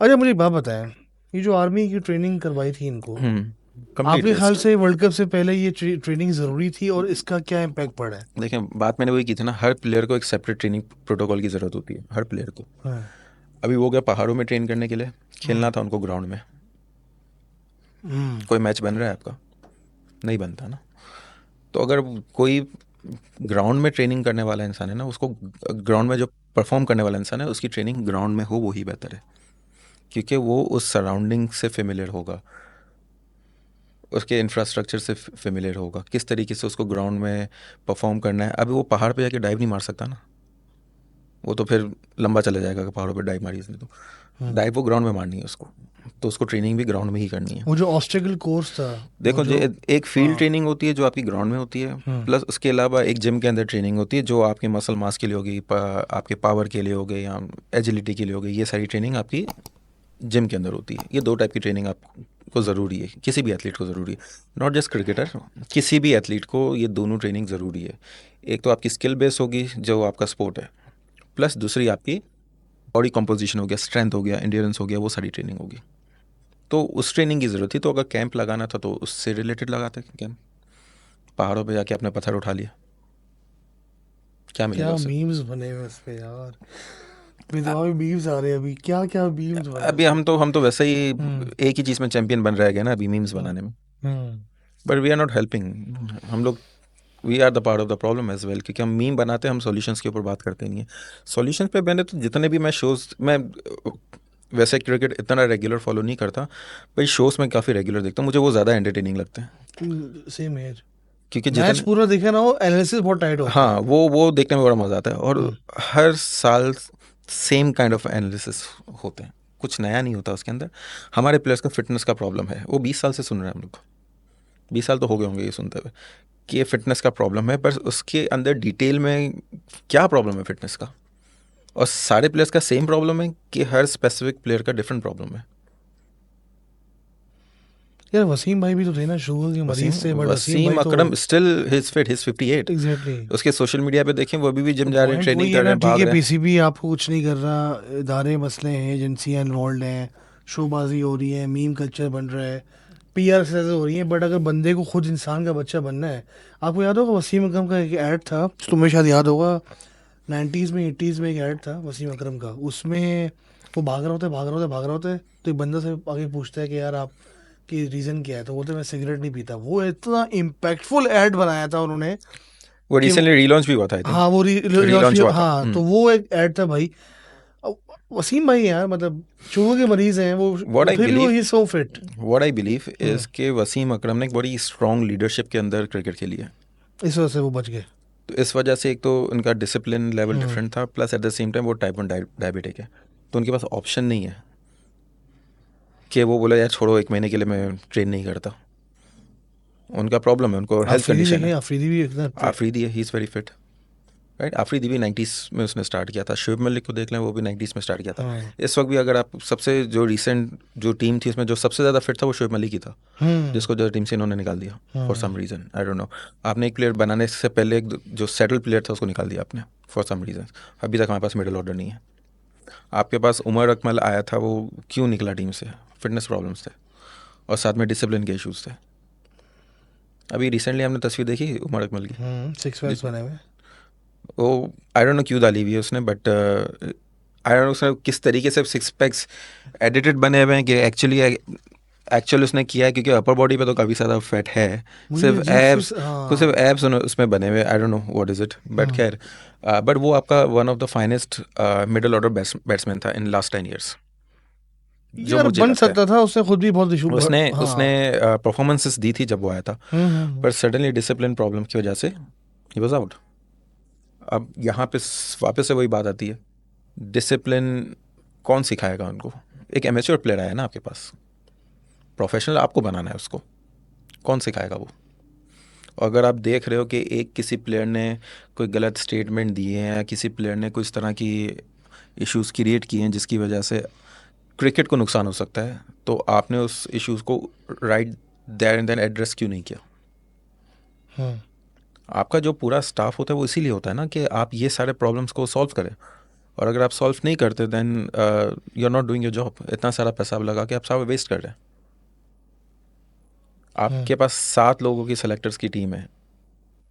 Speaker 2: अच्छा मुझे एक बात बताएं, ये जो आर्मी की ट्रेनिंग करवाई थी इनको,
Speaker 1: कंप्लीट
Speaker 2: आपके ख्याल
Speaker 1: वेस्ट।
Speaker 2: से वर्ल्ड कप से पहले ये ट्रेनिंग ज़रूरी थी और इसका क्या इम्पैक्ट पड़ा है?
Speaker 1: देखिए, बात मैंने वही की थी ना, हर प्लेयर को एक सेपरेट ट्रेनिंग प्रोटोकॉल की ज़रूरत होती है, हर प्लेयर को।
Speaker 2: हाँ।
Speaker 1: अभी वो गया पहाड़ों में ट्रेन करने के लिए, खेलना था उनको ग्राउंड में।
Speaker 2: हम्म।
Speaker 1: कोई मैच बन रहा है आपका, नहीं बनता ना। तो अगर कोई ग्राउंड में ट्रेनिंग करने वाला इंसान है ना, उसको ग्राउंड में जो परफॉर्म करने वाला इंसान है उसकी ट्रेनिंग ग्राउंड में हो, वही बेहतर है, क्योंकि वो उस सराउंडिंग से फेमिलियर होगा, उसके इंफ्रास्ट्रक्चर से फेमिलियर होगा, किस तरीके से उसको ग्राउंड में परफॉर्म करना है। अभी वो पहाड़ पे जाके डाइव नहीं मार सकता ना, वो तो फिर लंबा चला जाएगा कि पहाड़ों पे डाइव मारी इसने, तो डाइव वो ग्राउंड में मारनी है उसको, तो उसको ट्रेनिंग भी ग्राउंड में ही करनी है।
Speaker 2: वो जो ऑब्स्टेकल कोर्स था, वो
Speaker 1: देखो,
Speaker 2: जो
Speaker 1: एक फील्ड ट्रेनिंग होती है जो आपकी ग्राउंड में होती है, प्लस उसके अलावा एक जिम के अंदर ट्रेनिंग होती है जो आपके मसल मास के लिए होगी, आपके पावर के लिए हो गई या एजिलिटी के लिए हो गई। ये सारी ट्रेनिंग आपकी जिम के अंदर होती है। ये 2 टाइप की ट्रेनिंग आपको ज़रूरी है, किसी भी एथलीट को ज़रूरी है, नॉट जस्ट क्रिकेटर, किसी भी एथलीट को ये दोनों ट्रेनिंग ज़रूरी है। एक तो आपकी स्किल बेस होगी जो आपका स्पोर्ट है, प्लस दूसरी आपकी बॉडी कंपोजिशन हो गया, स्ट्रेंथ हो गया, एंड्योरेंस हो गया, वो सारी ट्रेनिंग होगी। तो उस ट्रेनिंग की ज़रूरत थी, तो अगर कैंप लगाना था तो उससे रिलेटेड लगाते कैंप। पहाड़ों पे जाके आपने पत्थर उठा लिया, क्या मिलेगा
Speaker 2: क्या
Speaker 1: उससे।
Speaker 2: मीम्स बने हुए इस पे यार, मेरे दिमाग में मीम्स आ रहे हैं अभी, क्या क्या मीम्स बने
Speaker 1: अभी
Speaker 2: उस पे।
Speaker 1: हम तो वैसे ही
Speaker 2: हम्म।
Speaker 1: एक ही चीज़ में चैंपियन बन रहे गए ना अभी, मीम्स बनाने में।
Speaker 2: Hmm.
Speaker 1: But we are not helping, हम लोग we are the part of the problem as well, क्योंकि हम मीम बनाते हैं, हम सॉल्यूशंस के ऊपर बात करते नहीं है। सॉल्यूशंस पे मैंने तो जितने भी मैं शोज़ में, वैसे क्रिकेट इतना रेगुलर फॉलो नहीं करता, भाई शोज़ में काफ़ी रेगुलर देखता हूँ, मुझे वो ज़्यादा एंटरटेनिंग लगते हैं,
Speaker 2: सेम एज।
Speaker 1: क्योंकि
Speaker 2: मैच
Speaker 1: जितने,
Speaker 2: पूरा देखा ना, वो एनालिसिस बहुत टाइट होता
Speaker 1: हाँ,
Speaker 2: है।
Speaker 1: वो देखने में बड़ा मज़ा आता है। और
Speaker 2: हम्म।
Speaker 1: हर साल सेम काइंड ऑफ एनालिसिस होते हैं, कुछ नया नहीं होता उसके अंदर। हमारे प्लेयर्स का फिटनेस का प्रॉब्लम है, वो 20 साल से सुन रहे हैं हम लोग, 20 साल तो हो गए होंगे ये सुनते हुए कि ये फिटनेस का प्रॉब्लम है, पर उसके अंदर डिटेल में क्या प्रॉब्लम है फिटनेस का। और सारे प्लेयर्स का सेम प्रॉब्लम है कि हर स्पेसिफिक प्लेयर का डिफरेंट प्रॉब्लम है।
Speaker 2: यार वसीम भाई भी तो थे ना शुगर के मरीज
Speaker 1: वसीम
Speaker 2: से, बट वसीम
Speaker 1: वसीम
Speaker 2: भाई तो
Speaker 1: Akram still he's fit, he's 58।
Speaker 2: Exactly.
Speaker 1: उसके सोशल मीडिया पे देखें, वो अभी भी जिम
Speaker 2: तो
Speaker 1: जा रहे हैं,
Speaker 2: पॉइंट
Speaker 1: ट्रेनिंग
Speaker 2: वही है
Speaker 1: कर रहे
Speaker 2: ना,
Speaker 1: हैं,
Speaker 2: ठीक
Speaker 1: भाग
Speaker 2: है
Speaker 1: रहे हैं।
Speaker 2: पीसीबी आपको कुछ नहीं कर रहा, इदारे मसले हैं, एजेंसियां इन्वॉल्व हैं, शोबाजी हो रही है, मीम कल्चर बन रहा है, पीआर एक्सरसाइज हो रही है, बट अगर बंदे को खुद इंसान का बच्चा बनना है। आपको याद होगा वसीम अकरम का एक ऐड था, तुम्हें शायद याद होगा, 90s में 80s में एक ऐड था वसीम अकरम का, उसमें वो भाग रहे होते, तो एक बंदा से आगे पूछता है कि यार आप कि रीजन क्या है, तो बोलते मैं सिगरेट नहीं पीता। वो इतना इम्पैक्टफुल एड बनाया था उन्होंने
Speaker 1: वो
Speaker 2: कि
Speaker 1: रिसेंटली रीलॉन्च भी हुआ था आई थिंक,
Speaker 2: हाँ वो relaunch
Speaker 1: रीलॉन्च
Speaker 2: भी,
Speaker 1: हुआ था।
Speaker 2: हाँ तो वो एक एड था भाई। अब वसीम भाई यार मतलब शुगर के मरीज हैं
Speaker 1: व्हाट
Speaker 2: वो
Speaker 1: आई
Speaker 2: फिर भी वो
Speaker 1: believe
Speaker 2: he so fit.
Speaker 1: What I believe is के वसीम अकरम ने एक बड़ी स्ट्रॉन्ग लीडरशिप के अंदर क्रिकेट खेली है।
Speaker 2: इस वजह से वो बच गए।
Speaker 1: तो इस वजह से एक तो उनका डिसिप्लिन लेवल
Speaker 2: हम्म
Speaker 1: डिफरेंट था, plus at the same time वो टाइप 1 डायबिटिक है, तो उनके पास ऑप्शन नहीं है कि वो बोला यार छोड़ो 1 महीने के लिए मैं ट्रेन नहीं करता। उनका प्रॉब्लम है, उनको हेल्थ
Speaker 2: आफरीदी
Speaker 1: कंडीशन
Speaker 2: देखें,
Speaker 1: है।
Speaker 2: आफरीदी भी इतना
Speaker 1: आफरीदी है, he is very fit, right. Afridi भी 90s में उसने स्टार्ट किया था। शुएब मलिक को देख लें, वो भी 90s में स्टार्ट किया था।
Speaker 2: हाँ
Speaker 1: इस वक्त भी अगर आप सबसे जो रिसेंट जो टीम थी उसमें जो सबसे ज़्यादा फिट था वो शुएब मलिक ही था,
Speaker 2: हम्म
Speaker 1: जिसको जो टीम से इन्होंने निकाल दिया for
Speaker 2: hmm
Speaker 1: some reason, I don't know. आपने एक प्लेयर बनाने से पहले एक जो सेटल प्लेयर था उसको निकाल दिया आपने फॉर सम रीज़न। अभी तक हमारे पास मिडिल ऑर्डर नहीं है। आपके पास उमर अकमल आया था, वो क्यों निकला टीम से? फिटनेस प्रॉब्लम्स थे और साथ में डिसिप्लिन के इश्यूज थे। अभी रिसेंटली हमने तस्वीर देखी उमर अकमल की,
Speaker 2: सिक्स पैक्स बने हुए।
Speaker 1: वो आई डोंट नो क्यों डाली हुई है उसने, बट आई डोंट नो उसने किस तरीके से सिक्स पैक्स एडिटेड बने हुए हैं कि एक्चुअली उसने किया है, क्योंकि अपर बॉडी पे तो काफ़ी ज़्यादा फैट है।
Speaker 2: मुझे
Speaker 1: सिर्फ
Speaker 2: अजीब सी
Speaker 1: एब्स, कुछ सिर्फ
Speaker 2: हाँ।
Speaker 1: एब्स उसमें बने हुए, आई don't know what is it, but खैर। बट वो आपका one of the finest middle order batsman था इन लास्ट 10 years, जो
Speaker 2: यार
Speaker 1: मुझे
Speaker 2: बन
Speaker 1: लगता है।
Speaker 2: सकता था, उसने खुद भी बहुत इशू
Speaker 1: उसने उसने
Speaker 2: हाँ।
Speaker 1: परफॉर्मेंसेस दी थी जब वो आया था,
Speaker 2: हम्म।
Speaker 1: पर सडनली डिसिप्लिन प्रॉब्लम की वजह से ही वॉज आउट। अब यहाँ पे वापस से वही बात आती है, डिसिप्लिन कौन सिखाएगा उनको? एक एमेच्योर प्लेयर आया ना आपके पास, प्रोफेशनल आपको बनाना है उसको, कौन सिखाएगा वो? और अगर आप देख रहे हो कि एक किसी प्लेयर ने कोई गलत स्टेटमेंट दिए हैं या किसी प्लेयर ने कुछ तरह की इश्यूज क्रिएट किए हैं जिसकी वजह से क्रिकेट को नुकसान हो सकता है, तो आपने उस इश्यूज को right there and then address क्यों नहीं किया?
Speaker 2: हम्म
Speaker 1: आपका जो पूरा स्टाफ होता है वो इसीलिए होता है ना कि आप ये सारे प्रॉब्लम्स को सॉल्व करें। और अगर आप सॉल्व नहीं करते then you are not doing your job. इतना सारा पैसा आप लगा के आप सब वेस्ट कर रहे हैं।
Speaker 2: हम्म
Speaker 1: आपके पास 7 लोगों की सेलेक्टर्स की टीम है,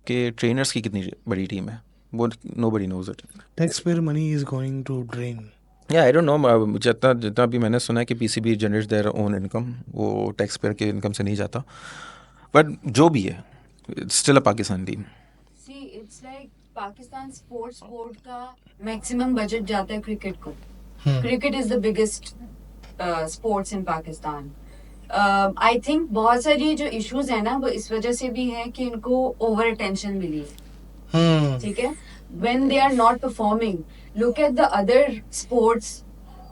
Speaker 1: कि ट्रेनर्स की कितनी बड़ी टीम है, वो nobody knows it.
Speaker 2: Taxpayer money is going to drain.
Speaker 1: या आई डोंट नो, जितना जितना भी मैंने सुना है कि PCB generates their own income, वो टैक्स पेयर के इनकम से नहीं जाता। बट जो भी है, still a Pakistan team.
Speaker 3: See it's like Pakistan sports board का मैक्सिमम बजट जाता है क्रिकेट को। Cricket is the biggest sports in Pakistan. I think बहुत सारी जो इश्यूज है ना वो इस वजह से भी है कि इनको ओवर अटेंशन मिली है, ठीक है। When they are not performing, look at the other sports,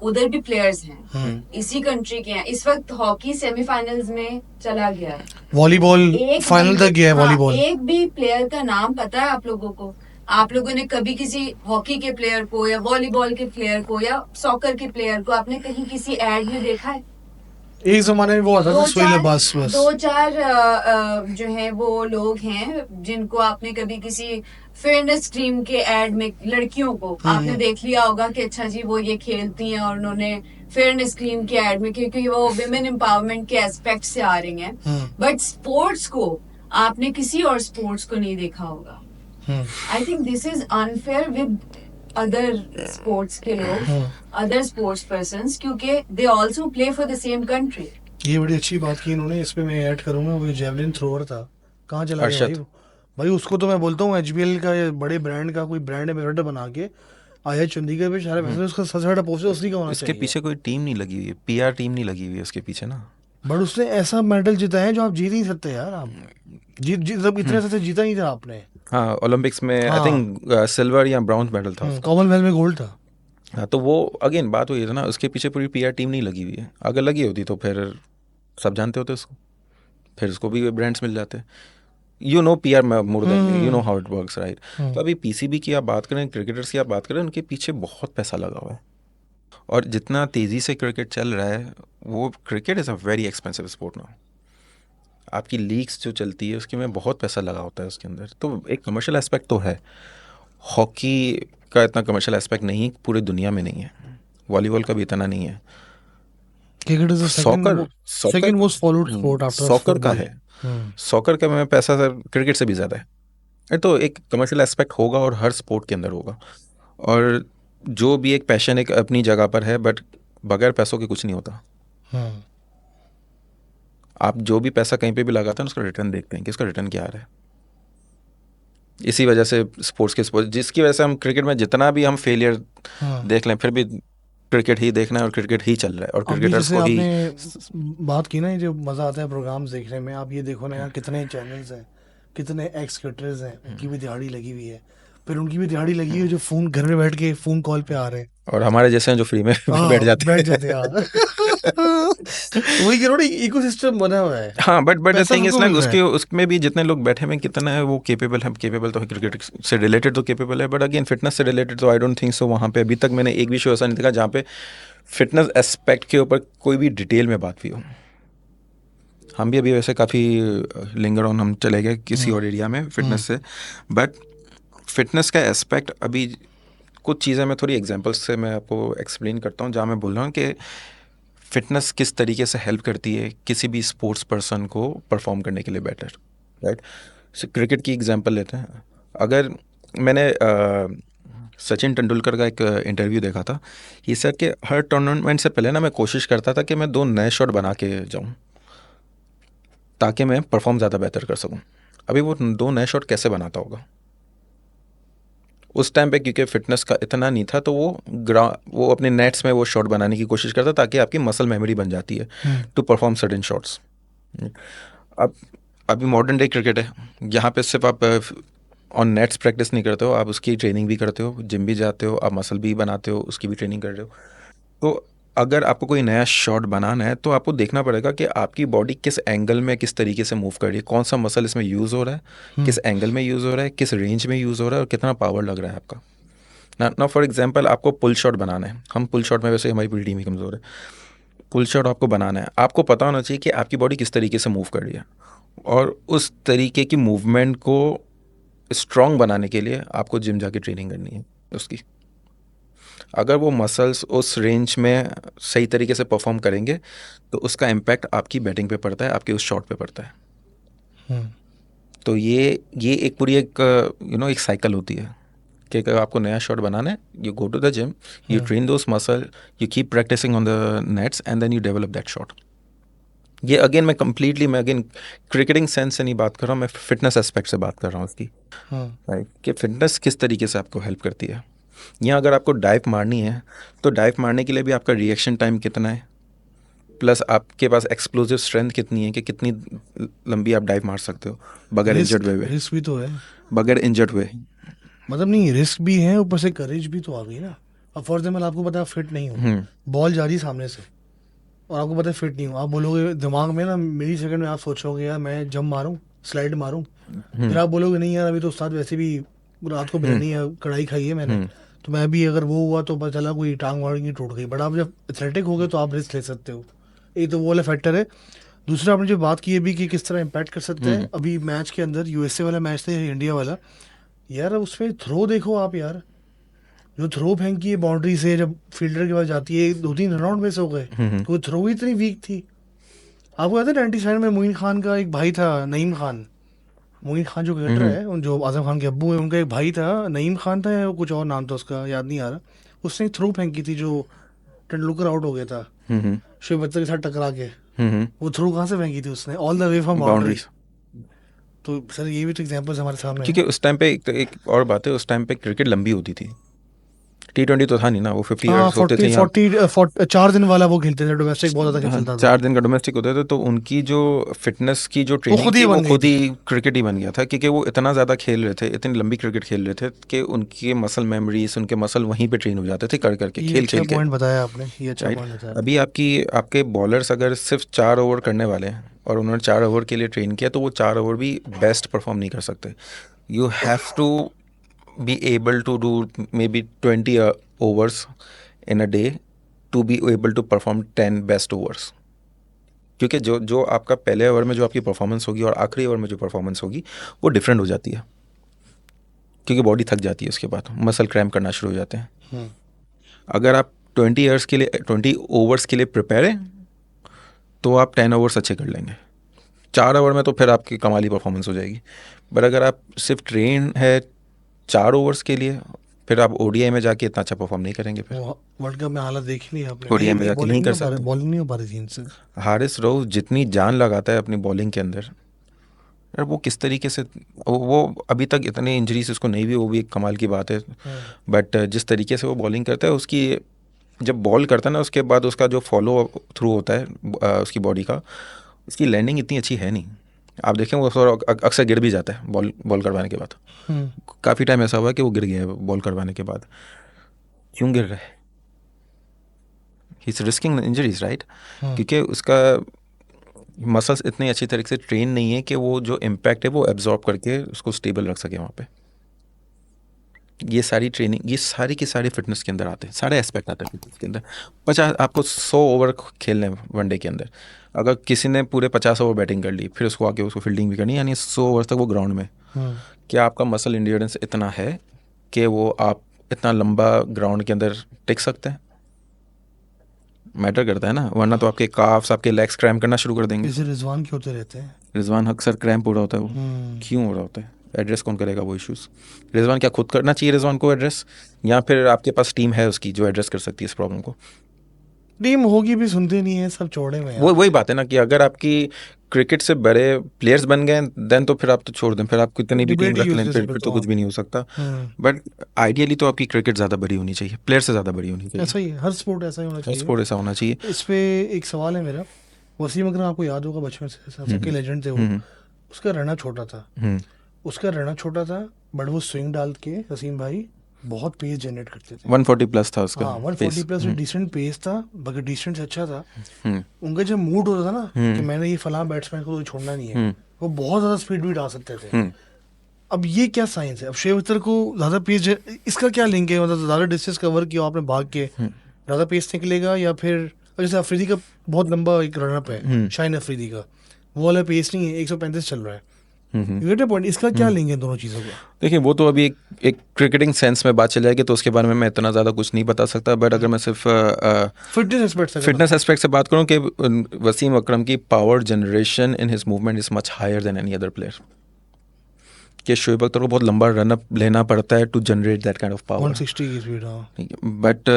Speaker 3: उधर भी प्लेयर्स हैं इसी कंट्री के हैं। इस वक्त हॉकी सेमीफाइनल्स में चला गया है,
Speaker 2: वॉलीबॉल
Speaker 3: एक
Speaker 2: फाइनल
Speaker 3: भी
Speaker 2: तक गया है
Speaker 3: हाँ,
Speaker 2: वॉलीबॉल।
Speaker 3: एक भी प्लेयर का नाम पता है आप लोगों को? आप लोगों ने कभी किसी हॉकी के प्लेयर को या वॉलीबॉल के प्लेयर को या सॉकर के प्लेयर को आपने कहीं किसी एड में देखा है?
Speaker 2: एक जमाने में वो आता था
Speaker 3: दो
Speaker 2: सुहेल
Speaker 3: चार
Speaker 2: अब्बास बस।
Speaker 3: दो चार जो है वो लोग हैं जिनको आपने कभी किसी फेयरनेस क्रीम के एड में, लड़कियों को आपने देख लिया होगा कि अच्छा जी वो ये खेलती हैं और उन्होंने फेयरनेस क्रीम के एड में, क्योंकि वो विमेन एम्पावरमेंट के एस्पेक्ट से आ रही हैं। बट स्पोर्ट्स को आपने किसी और स्पोर्ट्स को नहीं देखा होगा। I think this is unfair with other sports के लोग, अदर स्पोर्ट्स पर्सन्स, क्योंकि they also play for the same country.
Speaker 2: ये बड़ी अच्छी बात की इन्होंने, इस पे मैं ऐड करूंगा। वो जेवलिन थ्रोअर था, कहाँ चला गया भाई?
Speaker 1: अरशद,
Speaker 2: भाई उसको तो मैं बोलता हूँ एचबीएल का या बड़े ब्रांड का कोई ब्रांड एम्बेसडर बना के आया चंडीगढ़ पे, सारे पैसे उसका सबसे बड़ा पोस्टर उसी का होना
Speaker 1: इसके
Speaker 2: चाहिए।
Speaker 1: पीछे कोई टीम नहीं लगी हुई है, पीआर टीम नहीं लगी हुई है उसके पीछे ना।
Speaker 2: बट उसने ऐसा मेडल जीता है जो आप जीत नहीं सकते यार। आप जीत जीत सब इतने से जीता नहीं था आपने।
Speaker 1: हाँ, ओलंपिक्स में आई
Speaker 2: हाँ
Speaker 1: थिंक सिल्वर या ब्राउन्ज मेडल था उसका।
Speaker 2: कॉमनवेल्थ में गोल्ड था।
Speaker 1: हाँ, तो वो अगेन बात हुई है ना, उसके पीछे पूरी पीआर टीम नहीं लगी हुई है। अगर लगी होती तो फिर सब जानते होते उसको, फिर उसको भी ब्रांड्स मिल जाते। You know PR more than you know how it works, right. तो अभी पीसीबी की आप बात करें, क्रिकेटर्स की आप बात करें, उनके पीछे बहुत पैसा लगा हुआ है। और जितना तेज़ी से क्रिकेट चल रहा है, वो cricket is a very expensive sport ना। आपकी लीग्स जो चलती है उसके में बहुत पैसा लगा होता है उसके अंदर, तो एक कमर्शियल एस्पेक्ट तो है। हॉकी का इतना कमर्शियल एस्पेक्ट नहीं, पूरी दुनिया में नहीं है। वॉलीबॉल का भी इतना नहीं है।
Speaker 2: Cricket is the
Speaker 1: soccer
Speaker 2: second most followed sport after
Speaker 1: soccer का
Speaker 2: फुटबॉल।
Speaker 1: है, सॉकर का में पैसा सर क्रिकेट से भी ज़्यादा है। ये तो एक कमर्शियल एस्पेक्ट होगा और हर स्पोर्ट के अंदर होगा। और जो भी एक पैशन एक अपनी जगह पर है, बट बगैर पैसों के कुछ नहीं होता।
Speaker 2: हम्म
Speaker 1: आप जो भी पैसा कहीं पे भी लगाते हैं उसका रिटर्न देखते हैं कि इसका रिटर्न क्या आ रहा है। इसी वजह से स्पोर्ट्स जिसकी वजह से हम क्रिकेट में जितना भी हम फेलियर
Speaker 2: हम्म
Speaker 1: देख लें फिर भी क्रिकेट ही देखना है और क्रिकेट ही चल रहा है और
Speaker 2: अभी
Speaker 1: क्रिकेटर्स
Speaker 2: जैसे
Speaker 1: को ही।
Speaker 2: आपने बात की ना, ये जो मज़ा आता है प्रोग्राम्स देखने में, आप ये देखो ना यार, कितने चैनल्स हैं, कितने एक्स क्रिकेटर्स हैं, उनकी भी दिहाड़ी लगी हुई है, फिर उनकी भी दिहाड़ी लगी हुई है जो फ़ोन घर में बैठ के फ़ोन कॉल पे आ रहे हैं।
Speaker 1: और हमारे जैसे हैं जो फ्री में बैठ
Speaker 2: हाँ,
Speaker 1: जाते
Speaker 2: बैठ
Speaker 1: हैं।
Speaker 2: जाते हैं यार। वही कह रहा हूँ ना, इकोसिस्टम बना हुआ है,
Speaker 1: हाँ बट द
Speaker 2: पैसा
Speaker 1: थिंग इज
Speaker 2: सबको
Speaker 1: ना
Speaker 2: मिल रहा है।
Speaker 1: उसके उसमें भी जितने लोग बैठे हुए हैं कितना है वो केपेबल है। केपेबल तो है, क्रिकेट से रिलेटेड तो केपेबल है, बट अगेन फिटनेस से रिलेटेड तो आई डोंट थिंक सो। वहाँ पे अभी तक मैंने एक भी शो ऐसा नहीं देखा जहाँ पे फिटनेस एस्पेक्ट के ऊपर कोई भी डिटेल में बात हुई हो। हम भी अभी वैसे काफ़ी लिंगर ऑन हम चले गए किसी और एरिया में फिटनेस से, बट फिटनेस का एस्पेक्ट अभी कुछ चीज़ें मैं थोड़ी एग्जांपल्स से मैं आपको एक्सप्लेन करता हूँ, जहाँ मैं बोल रहा हूँ कि फिटनेस किस तरीके से हेल्प करती है किसी भी स्पोर्ट्स पर्सन को परफॉर्म करने के लिए बेटर, राइट। क्रिकेट की एग्जांपल लेते हैं। अगर मैंने सचिन तेंदुलकर का एक इंटरव्यू देखा था, ये सर कि हर टूर्नामेंट से पहले ना मैं कोशिश करता था कि मैं 2 नए शॉट बना के जाऊं ताकि मैं परफॉर्म ज़्यादा बेहतर कर सकूं। अभी वो 2 नए शॉट कैसे बनाता होगा उस टाइम पे, क्योंकि फिटनेस का इतना नहीं था, तो वो अपने नेट्स में वो शॉट बनाने की कोशिश करता ताकि आपकी मसल मेमोरी बन जाती है टू परफॉर्म सर्टेन शॉट्स। अब अभी मॉडर्न डे क्रिकेट है, यहाँ पे सिर्फ आप ऑन नेट्स प्रैक्टिस नहीं करते हो, आप उसकी ट्रेनिंग भी करते हो, जिम भी जाते हो, आप मसल भी बनाते हो, उसकी भी ट्रेनिंग कर रहे हो। तो अगर आपको कोई नया शॉट बनाना है तो आपको देखना पड़ेगा कि आपकी बॉडी किस एंगल में किस तरीके से मूव कर रही है, कौन सा मसल इसमें यूज़ हो रहा है, किस एंगल में यूज़ हो रहा है, किस रेंज में यूज़ हो रहा है और कितना पावर लग रहा है आपका ना फॉर एग्जांपल आपको पुल शॉट बनाना है। हम पुल शॉट में वैसे हमारी पूरी टीम ही कमज़ोर है। पुल शॉट आपको बनाना है, आपको पता होना चाहिए कि आपकी बॉडी किस तरीके से मूव कर रही है, और उस तरीके की मूवमेंट को स्ट्रॉन्ग बनाने के लिए आपको जिम जाके ट्रेनिंग करनी है उसकी। अगर वो मसल्स उस रेंज में सही तरीके से परफॉर्म करेंगे तो उसका इम्पैक्ट आपकी बैटिंग पे पड़ता है, आपके उस शॉट पे पड़ता है। तो ये एक पूरी एक एक साइकिल होती है कि अगर आपको नया शॉट बनाना है, you go to the gym, you train those muscle, you keep practising on the nets and then you develop that shot. ये अगेन मैं अगेन क्रिकेटिंग सेंस से नहीं बात कर रहा हूँ, मैं फिटनेस एस्पेक्ट से बात कर रहा हूँ उसकी, राइट, कि फिटनेस किस तरीके से आपको हेल्प करती है। यहाँ अगर आपको डाइव मारनी है तो डाइव मारने के लिए भी आपका रिएक्शन टाइम कितना है, प्लस आपके पास एक्सप्लोजिव स्ट्रेंथ कितनी है कि कितनी लंबी आप डाइव मार सकते हो बगैर इंजर्ड हुए,
Speaker 2: रिस्क भी तो है,
Speaker 1: बगैर इंजर्ड हुए।
Speaker 2: मतलब नहीं, रिस्क भी है, ऊपर से करेज भी तो आ गई ना। अब फॉर एग्जाम्पल आपको पता है फिट नहीं हूँ, बॉल जा रही है सामने से और आपको पता है फिट नहीं हूँ, आप बोलोगे दिमाग में ना मिली सेकंड में आप सोचोगे यार मैं जंप मारूं, स्लाइड मारूं, फिर आप बोलोगे नहीं यार अभी तो उस्ताद वैसे भी रात को बिरयानी है कढ़ाई खाई है मैंने, तो मैं भी अगर वो हुआ तो पता चला कोई टांग वांग की टूट गई। बट आप जब एथलेटिक हो गए तो आप रिस्क ले सकते हो, एक तो वो वाला फैक्टर है। दूसरा आपने जो बात की है भी कि किस तरह इम्पैक्ट कर सकते हैं, अभी मैच के अंदर यूएसए वाला मैच था इंडिया वाला, यार उसमें थ्रो देखो आप यार, जो थ्रो फेंकी है बाउंड्री से जब फील्डर के पास जाती है 2-3 रन आउट मिस हो गए, तो वो थ्रो ही इतनी वीक थी। आपको याद है 97 में मोइन खान का एक भाई था, नईम खान, मोइन खान जो क्रिकेटर है उन जो आजम खान के अब्बू है, उनका एक भाई था नईम खान था या कुछ और नाम था उसका याद नहीं आ रहा, उसने थ्रो फेंकी थी जो तेंदुलकर आउट हो गया था शुभ बच्चन के साथ टकरा के, वो थ्रो कहाँ से फेंकी थी उसने, all the way from boundary.
Speaker 1: Boundaries.
Speaker 2: तो सर ये भी तो एग्जांपल्स हमारे सामने
Speaker 1: क्योंकि
Speaker 2: हैं।
Speaker 1: उस टाइम पे एक और बात है, उस टाइम पे क्रिकेट लंबी होती थी, T20 तो था नहीं ना, वो 50
Speaker 2: हाँ,
Speaker 1: ईयर्स होते थे
Speaker 2: 40
Speaker 1: यहाँ।
Speaker 2: 40 4 दिन वाला वो खेलते थे, डोमेस्टिक बहुत ज़्यादा
Speaker 1: हाँ,
Speaker 2: चलता था,
Speaker 1: 4 दिन का डोमेस्टिक होते थे, तो उनकी जो फिटनेस की जो
Speaker 2: वो
Speaker 1: ट्रेनिंग
Speaker 2: खुद
Speaker 1: थी
Speaker 2: ही
Speaker 1: वो
Speaker 2: बन गई
Speaker 1: खुद
Speaker 2: थी।
Speaker 1: ही क्रिकेट ही बन गया था, क्योंकि वो इतना ज़्यादा खेल रहे थे, इतनी लंबी क्रिकेट खेल रहे थे कि उनकी मसल मेमोरीज, उनके मसल वहीं पे ट्रेन हो जाते थे कर करके,
Speaker 2: ये
Speaker 1: खेल
Speaker 2: अच्छा
Speaker 1: खेल के,
Speaker 2: पॉइंट बताया आपने, ये अच्छा
Speaker 1: राइट।
Speaker 2: पॉइंट बताया।
Speaker 1: अभी आपके बॉलर्स अगर सिर्फ 4 ओवर करने वाले हैं और उन्होंने 4 ओवर के लिए ट्रेन किया तो वो 4 ओवर भी बेस्ट परफॉर्म नहीं कर सकते। You have to be able to do maybe 20 overs in a day to be able to perform 10 best overs. क्योंकि जो जो आपका पहले ओवर में जो आपकी परफॉर्मेंस होगी और आखिरी ओवर में जो परफॉर्मेंस होगी वो डिफरेंट हो जाती है, क्योंकि बॉडी थक जाती है, उसके बाद मसल क्रैम्प करना शुरू हो जाते हैं। अगर आप 20 ओवर्स के लिए प्रिपेयर हैं तो आप 10 ओवर्स अच्छे कर लेंगे, 4 ओवर में तो फिर आपकी कमाली परफॉर्मेंस हो जाएगी। बट अगर आप सिर्फ ट्रेन है 4 ओवर्स के लिए, फिर आप ओडीआई में जाके इतना अच्छा परफॉर्म नहीं करेंगे। फिर
Speaker 2: वो वर्ल्ड कप में हालत देख ली आपने,
Speaker 1: ओडीआई में जाके नहीं कर सकते।
Speaker 2: बॉलिंग नहीं हो पा रही थी इनसे।
Speaker 1: हारिस रऊफ जितनी जान लगाता है अपनी बॉलिंग के अंदर, यार वो किस तरीके से, वो अभी तक इतने इंजरीज उसको नहीं भी, वो भी एक कमाल की बात है। बट जिस तरीके से वो बॉलिंग करता है, उसकी जब बॉल करता है ना, उसके बाद उसका जो फॉलो थ्रू होता है उसकी बॉडी का, उसकी लैंडिंग इतनी अच्छी है नहीं। आप देखें वो थोड़ा अक्सर गिर भी जाता है बॉल करवाने के बाद। काफ़ी टाइम ऐसा हुआ है कि वो गिर गया है बॉल करवाने के बाद। क्यों गिर रहा है? He is risking injuries, right? क्योंकि उसका मसल्स इतनी अच्छी तरीके से ट्रेन नहीं है कि वो जो इम्पैक्ट है वो एब्जॉर्ब करके उसको स्टेबल रख सके वहाँ पे। ये सारी ट्रेनिंग, ये सारी की सारी फिटनेस के अंदर आते हैं, सारे एस्पेक्ट आते हैं फिटनेस के अंदर। 50 आपको 100 ओवर खेलने हैं वनडे के अंदर। अगर किसी ने पूरे 50 ओवर बैटिंग कर ली, फिर उसको आके उसको फील्डिंग भी करनी, यानी 100 ओवर तक वो ग्राउंड में, क्या आपका मसल इंड्योरेंस इतना है कि वो आप इतना लंबा ग्राउंड के अंदर टिक सकते हैं? मैटर करता है ना, वरना तो आपके काफ्स, आपके लेग्स क्रैम्प करना शुरू कर देंगे।
Speaker 2: इसे रिजवान क्यों होते रहते हैं?
Speaker 1: रिजवान अक्सर क्रैम्प हो रहा होता है। वो क्यों हो रहा होता है? एड्रेस कौन करेगा वो इश्यूज़? रिजवान क्या खुद करना चाहिए रिजवान को एड्रेस, या फिर आपके पास टीम है उसकी जो एड्रेस कर सकती है इस प्रॉब्लम को?
Speaker 2: टीम होगी भी, सुनते नहीं है, सब छोड़े में
Speaker 1: वो वही बात है ना कि अगर आपकी क्रिकेट से बड़े प्लेयर्स बन गए देन तो फिर आप तो छोड़ दें, फिर आप कितनी भी टीम
Speaker 2: डिबेट ही
Speaker 1: रख लें,
Speaker 2: useless है
Speaker 1: फिर
Speaker 2: फिर
Speaker 1: तो
Speaker 2: तो
Speaker 1: कुछ भी नहीं हो सकता। बट आइडियली तो आपकी क्रिकेट ज़्यादा बड़ी होनी चाहिए, प्लेयर से ज़्यादा बड़ी होनी चाहिए।
Speaker 2: ऐसा ही है, हर स्पोर्ट ऐसा ही होना
Speaker 1: हर
Speaker 2: चाहिए।
Speaker 1: स्पोर्ट ऐसा होना चाहिए।
Speaker 2: इस पे एक सवाल है मेरा। वसीम अकरम आपको याद होगा बचपन से, सबके लेजेंड थे वो। उसका रना छोटा था, बट वो स्विंग डाल के वसीम भाई बहुत पेस जनरेट करते थे।
Speaker 1: 140 प्लस था उसका
Speaker 2: हाँ, 140 प्लस डिसेंट पेस था, बल्कि डिसेंट से अच्छा था।
Speaker 1: हम्म,
Speaker 2: उनका जब मूड होता था ना कि मैंने ये फलां बैट्समैन को तो छोड़ना नहीं है, वो बहुत ज्यादा स्पीड भी डाल सकते थे। अब ये क्या साइंस है? अब शेख अख्तर को ज्यादा पेस, इसका क्या लिंक है? मतलब ज्यादा डिस्टेंस कवर किया आपने भाग के, ज्यादा पेस निकलेगा? या फिर जैसे अफरीदी का बहुत लंबा एक रनअप है, शाहीन अफरीदी का, वो वाला पेस नहीं है, 135 चल रहा है। You get a point? इसका क्या लिंक है दोनों चीज़ों का?
Speaker 1: देखिए वो तो अभी एक क्रिकेटिंग सेंस में बात चल जाएगी तो उसके बारे में मैं इतना ज़्यादा कुछ नहीं बता सकता। बट अगर मैं सिर्फ फिटनेस एस्पेक्ट से बात करूं कि वसीम अकरम की power generation in his movement is much higher than any other player. कि शोएब अख्तर को बहुत लंबा रनअप लेना पड़ता है to generate that kind of power,
Speaker 2: 160 की स्पीड। हाँ,
Speaker 1: बट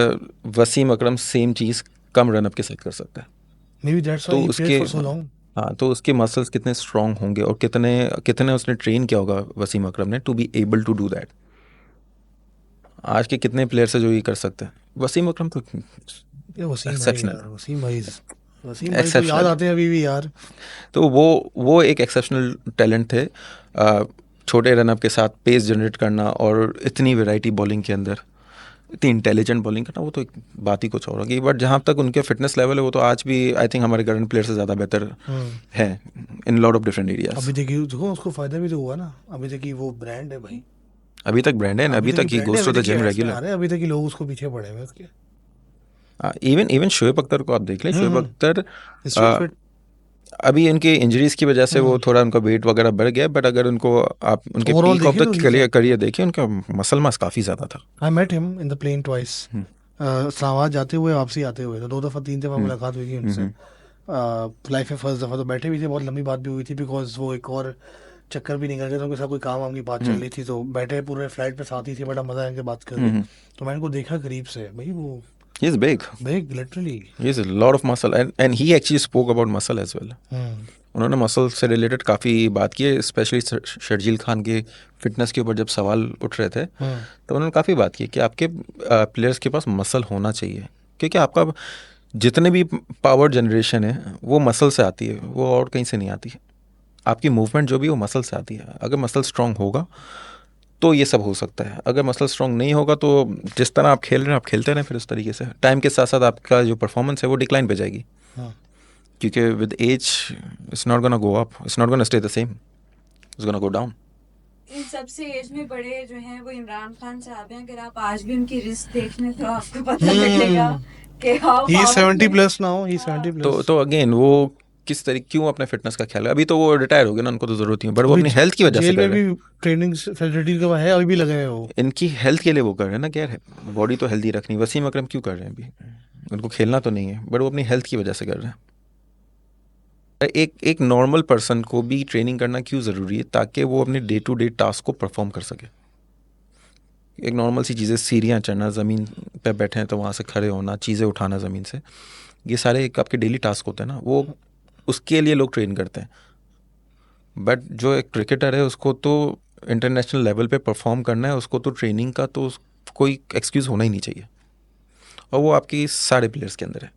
Speaker 1: वसीम अकरम सेम चीज़ कम रनअप के साथ कर सकता है।
Speaker 2: मे बी दैट्स
Speaker 1: तो
Speaker 2: व्हाई ही
Speaker 1: उसके
Speaker 2: प्लेड फॉर सो लॉन्ग।
Speaker 1: हाँ, तो उसके मसल्स कितने स्ट्रांग होंगे और कितने कितने उसने ट्रेन किया होगा वसीम अकरम ने to be able to do that. आज के कितने प्लेयर्स है जो ये कर सकते हैं? वसीम अकरम तो
Speaker 2: ये वसीम भाई
Speaker 1: एक्सेप्शनल,
Speaker 2: यार, वसीम भाई तो याद
Speaker 1: एक्सेप्शनल।
Speaker 2: आते हैं अभी भी यार।
Speaker 1: तो वो एक एक्सेप्शनल टैलेंट थे। छोटे रनअप के साथ पेस जनरेट करना और इतनी वैरायटी बॉलिंग के अंदर, इतनी इंटेलिजेंट बॉलिंग करना, वो तो एक बात ही कुछ और होगी। बट जहाँ तक उनके फिटनेस लेवल है वो तो आज भी आई थिंक हमारे करंट प्लेयर से ज़्यादा बेहतर है in lot of different areas.
Speaker 2: अभी देखिए, देखो उसको फायदा भी तो हुआ ना, अभी तक वो ब्रांड है भाई,
Speaker 1: अभी तक ब्रांड है, अभी तक he goes to the gym regular.
Speaker 2: अभी तक ही लोग उसको पीछे पड़े हुए उसके।
Speaker 1: इवन शोएब अख्तर को आप देख लें, शोएब अख्तर
Speaker 2: Still fit।
Speaker 1: अभी इनके इंजरीज की वजह से वो थोड़ा उनका वेट वगैरह बढ़ गया, बट अगर उनको आप उनके
Speaker 2: Overall
Speaker 1: पीक ऑफ
Speaker 2: देखें
Speaker 1: द
Speaker 2: तो
Speaker 1: करियर देखिए, उनका मसल मास काफ़ी ज़्यादा था।
Speaker 2: I met him in the plane twice. Islamabad जाते हुए, वापसी आते हुए, तो 2 दफ़ा 3 दफ़ा मुलाकात हुई थी उनसे। लाइफ में फर्स्ट दफ़ा तो बैठे भी थे, बहुत लंबी बात भी हुई थी, बिकॉज वो एक और चक्कर भी निकल गया था, उनके साथ कोई काम वाम की बात चल रही थी, तो बैठे पूरे फ्लाइट पे साथ ही थे, बड़ा मज़ा आया इनके बात करके। तो मैंने उनको देखा करीब से, भाई वो
Speaker 1: He is big.
Speaker 2: Literally.
Speaker 1: He has a lot of muscle and he actually spoke about muscle as well. उन्होंने मसल से रिलेटेड काफ़ी बात की है, स्पेशली शर्जील खान के फिटनेस के ऊपर जब सवाल उठ रहे थे तो उन्होंने काफ़ी बात की कि आपके प्लेयर्स के पास मसल होना चाहिए, क्योंकि आपका जितने भी पावर जनरेशन है वो मसल से आती है, वो और कहीं से नहीं आती है। आपकी मूवमेंट जो भी वो मसल से आती है। अगर मसल स्ट्रांग होगा तो ये सब हो सकता है, अगर मसल स्ट्रांग नहीं होगा तो जिस तरह आप खेल रहे हैं आप खेलते रहें, फिर उस तरीके से टाइम के साथ साथ आपका जो परफॉर्मेंस है वो डिक्लाइन पे जाएगी। क्योंकि with age it's not gonna go up, it's not gonna stay the same, it's gonna go down.
Speaker 3: इन सबसे एज में बड़े जो हैं वो इमरान खान साहब हैं। अगर आप आज भी उनकी रिस्ट देख लें तो आपको पता लगेगा कि
Speaker 2: he is 70 plus now, he 70 plus.
Speaker 1: तो अगेन वो किस तरीके क्यों अपने फिटनेस का ख्याल है? अभी तो वो रिटायर हो गए ना, उनको तो जरूरत नहीं है, बट वो अपनी हेल्थ की वजह से
Speaker 2: जेल
Speaker 1: कर
Speaker 2: में
Speaker 1: रहे हैं।
Speaker 2: भी ट्रेनिंग फैसिलिटी का है, अभी भी लगे हैं वो।
Speaker 1: इनकी हेल्थ के लिए वो कर रहे हैं ना, क्या है, बॉडी तो हेल्दी रखनी। वसीम अकरम क्यों कर रहे हैं अभी? उनको खेलना तो नहीं है, बट वो अपनी हेल्थ की वजह से कर रहे हैं। एक नॉर्मल पर्सन को भी ट्रेनिंग करना क्यों ज़रूरी है? ताकि वो अपने डे टू डे टास्क को परफॉर्म कर सके। एक नॉर्मल सी चीज़ें, सीढ़ियाँ चढ़ना, ज़मीन पे बैठे हैं तो वहाँ से खड़े होना, चीज़ें उठाना ज़मीन से, ये सारे एक आपके डेली टास्क होते हैं ना, वो उसके लिए लोग ट्रेन करते हैं। बट जो एक क्रिकेटर है उसको तो इंटरनेशनल लेवल पे परफॉर्म करना है, उसको तो ट्रेनिंग का तो कोई एक्सक्यूज़ होना ही नहीं चाहिए। और वो आपकी सारे प्लेयर्स के अंदर है,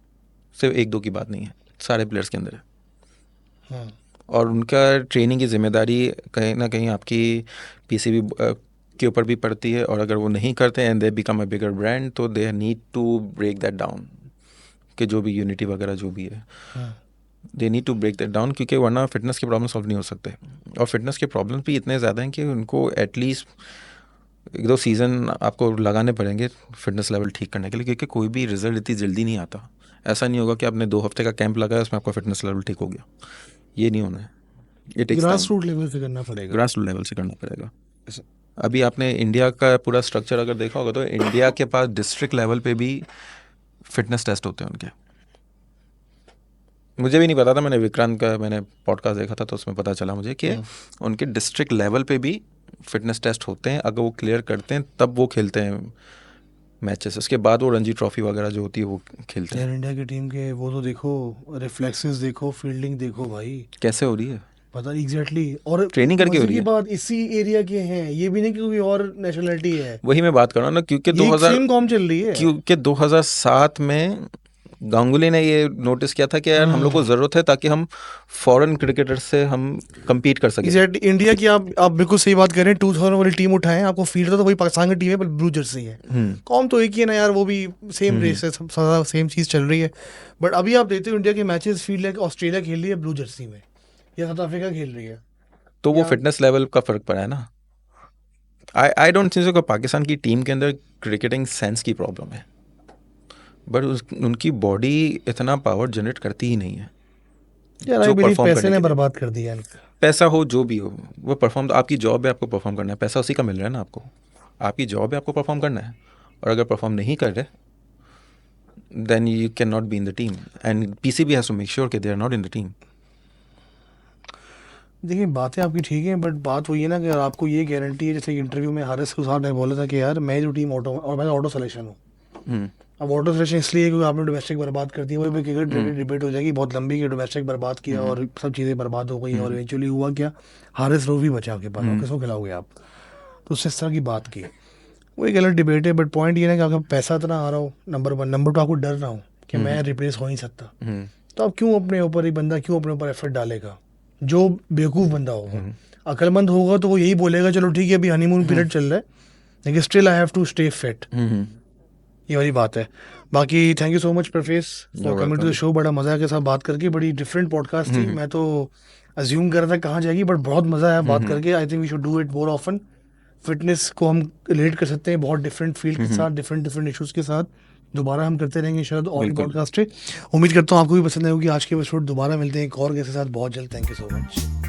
Speaker 1: सिर्फ एक दो की बात नहीं है, सारे प्लेयर्स के अंदर है।
Speaker 2: हाँ
Speaker 1: और उनका ट्रेनिंग की जिम्मेदारी कहीं ना कहीं आपकी पीसीबी के ऊपर भी पड़ती है। और अगर वो नहीं करते and they become a bigger brand, तो they need to break that down, कि जो भी यूनिटी वगैरह जो भी है,
Speaker 2: हाँ
Speaker 1: they need to break that down, क्योंकि वरना फिटनेस के प्रॉब्लम सॉल्व नहीं हो सकते। और फिटनेस के प्रॉब्लम्स भी इतने ज़्यादा हैं कि उनको एटलीस्ट 1-2 सीज़न आपको लगाने पड़ेंगे फिटनेस लेवल ठीक करने के लिए, क्योंकि कोई भी रिजल्ट इतनी जल्दी नहीं आता। ऐसा नहीं होगा कि आपने 2 हफ्ते का कैंप लगाया उसमें आपका फिटनेस लेवल ठीक हो गया, ये नहीं होना है। It takes
Speaker 2: grass
Speaker 1: time,
Speaker 2: root level से करना पड़ेगा।
Speaker 1: ग्रास लेवल से करना पड़ेगा। अभी आपने इंडिया का पूरा स्ट्रक्चर अगर देखा होगा तो इंडिया के पास डिस्ट्रिक्ट लेवल पे भी फिटनेस टेस्ट होते हैं उनके। मुझे भी नहीं पता था, मैंने पॉडकास्ट देखा था तो उसमें पता चला मुझे कि उनके डिस्ट्रिक्ट लेवल पे भी फिटनेस टेस्ट होते हैं। अगर वो क्लियर करते हैं तब वो खेलते हैं मैचेस, उसके बाद वो रणजी ट्रॉफी वगैरह जो होती है वो खेलते
Speaker 2: यार
Speaker 1: हैं।
Speaker 2: इंडिया की टीम के वो तो देखो, रिफ्लेक्सेस देखो, फील्डिंग देखो भाई,
Speaker 1: कैसे हो रही है?
Speaker 2: पता नहीं एग्जैक्टली। और
Speaker 1: ट्रेनिंग करके हो
Speaker 2: मजे
Speaker 1: रही
Speaker 2: की
Speaker 1: है।
Speaker 2: बात, इसी एरिया के हैं, ये भी नहीं कि कोई और नेशनलिटी है,
Speaker 1: वही मैं बात कर रहा हूँ ना, क्योंकि
Speaker 2: ये एक सेम कॉम चल रही है।
Speaker 1: 2007 में गांगुली ने ये नोटिस किया था कि यार हम लोग को ज़रूरत है ताकि हम फॉरेन क्रिकेटर से हम compete कर सके।
Speaker 2: एग्जैक्टली इंडिया की आप बिल्कुल सही बात कर रहे हैं। 2000 वाली टीम उठाएं, आपको फील्ड तो वही पाकिस्तान की टीम है, पर ब्लू जर्सी है। कॉम तो एक ही है ना यार, वो भी सेम रेस है, सब सेम चीज़ चल रही है। बट अभी आप देखते हो इंडिया के मैचेस, फील्ड है कि ऑस्ट्रेलिया खेल रही है ब्लू जर्सी में, या साउथ अफ्रीका खेल रही है।
Speaker 1: तो वो
Speaker 2: या
Speaker 1: फिटनेस लेवल का फ़र्क पड़ा है ना। आई डोंट थिंक सो कि पाकिस्तान की टीम के अंदर क्रिकेटिंग सेंस की प्रॉब्लम है, बट उनकी बॉडी इतना पावर जनरेट करती ही नहीं है
Speaker 2: यार आई
Speaker 1: जो
Speaker 2: बिलीव
Speaker 1: परफॉर्म
Speaker 2: पैसे
Speaker 1: करने
Speaker 2: ने
Speaker 1: के लिए।
Speaker 2: बर्बाद कर दिया इनका।
Speaker 1: पैसा हो जो भी हो, वो परफॉर्म, आपकी जॉब है, आपको परफॉर्म करना है, पैसा उसी का मिल रहा है ना आपको। आपकी जॉब है, आपको परफॉर्म करना है। और अगर परफॉर्म नहीं कर रहे, then you cannot be in the team, and PCB has to make sure कि they are not in the team.
Speaker 2: देखिए बातें आपकी ठीक हैं, बट बात वही है ना कि अगर आपको ये गारंटी है, जैसे इंटरव्यू में हारिस साहब ने बोला था कि यार मैं जो टीम ऑटो, और मैं ऑटो सिलेक्शन हूँ। अब ऑटो सिलेक्शन इसलिए क्योंकि आपने डोमेस्टिक बर्बाद कर दी, वही पे क्रिकेट डिबेट हो जाएगी बहुत लंबी कि डोमेस्टिक बर्बाद किया और सब चीज़ें बर्बाद हो गई, और इवेंचुअली हुआ क्या, हारिस रोवी बचा आपके पास, और किसको खिलाओगे आप? तो उससे इस तरह की बात की, वो एक अलग डिबेट है। बट पॉइंट ये है कि आपका पैसा इतना आ रहा हो, नंबर 1, नंबर 2 आपको डर ना हो कि मैं रिप्लेस हो नहीं सकता, तो आप क्यों अपने ऊपर, एक बंदा क्यों अपने ऊपर एफर्ट डालेगा? जो बेवकूफ़ बंदा होगा, अक्लमंद होगा तो वो यही बोलेगा चलो ठीक है अभी हनीमून पीरियड चल रहा है, लेकिन still I have to stay fit. ये वाली बात है। बाकी thank you so much Parvez for coming to the show. बड़ा मज़ा के साथ बात करके, बड़ी डिफरेंट पॉडकास्ट थी। मैं तो अज्यूम कर रहा था कहाँ जाएगी, बट बहुत मज़ा आया बात करके। I think we should do it more often. Fitness को हम रिलेट कर सकते हैं बहुत डिफरेंट फील्ड के साथ, डिफरेंट इशूज़ के साथ। दोबारा हम करते रहेंगे शायद और पॉडकास्ट है। उम्मीद करता हूँ आपको भी पसंद आई होगी आज के एपिसोड। दोबारा मिलते हैं एक और गेस्ट के साथ बहुत जल्द। Thank you so much.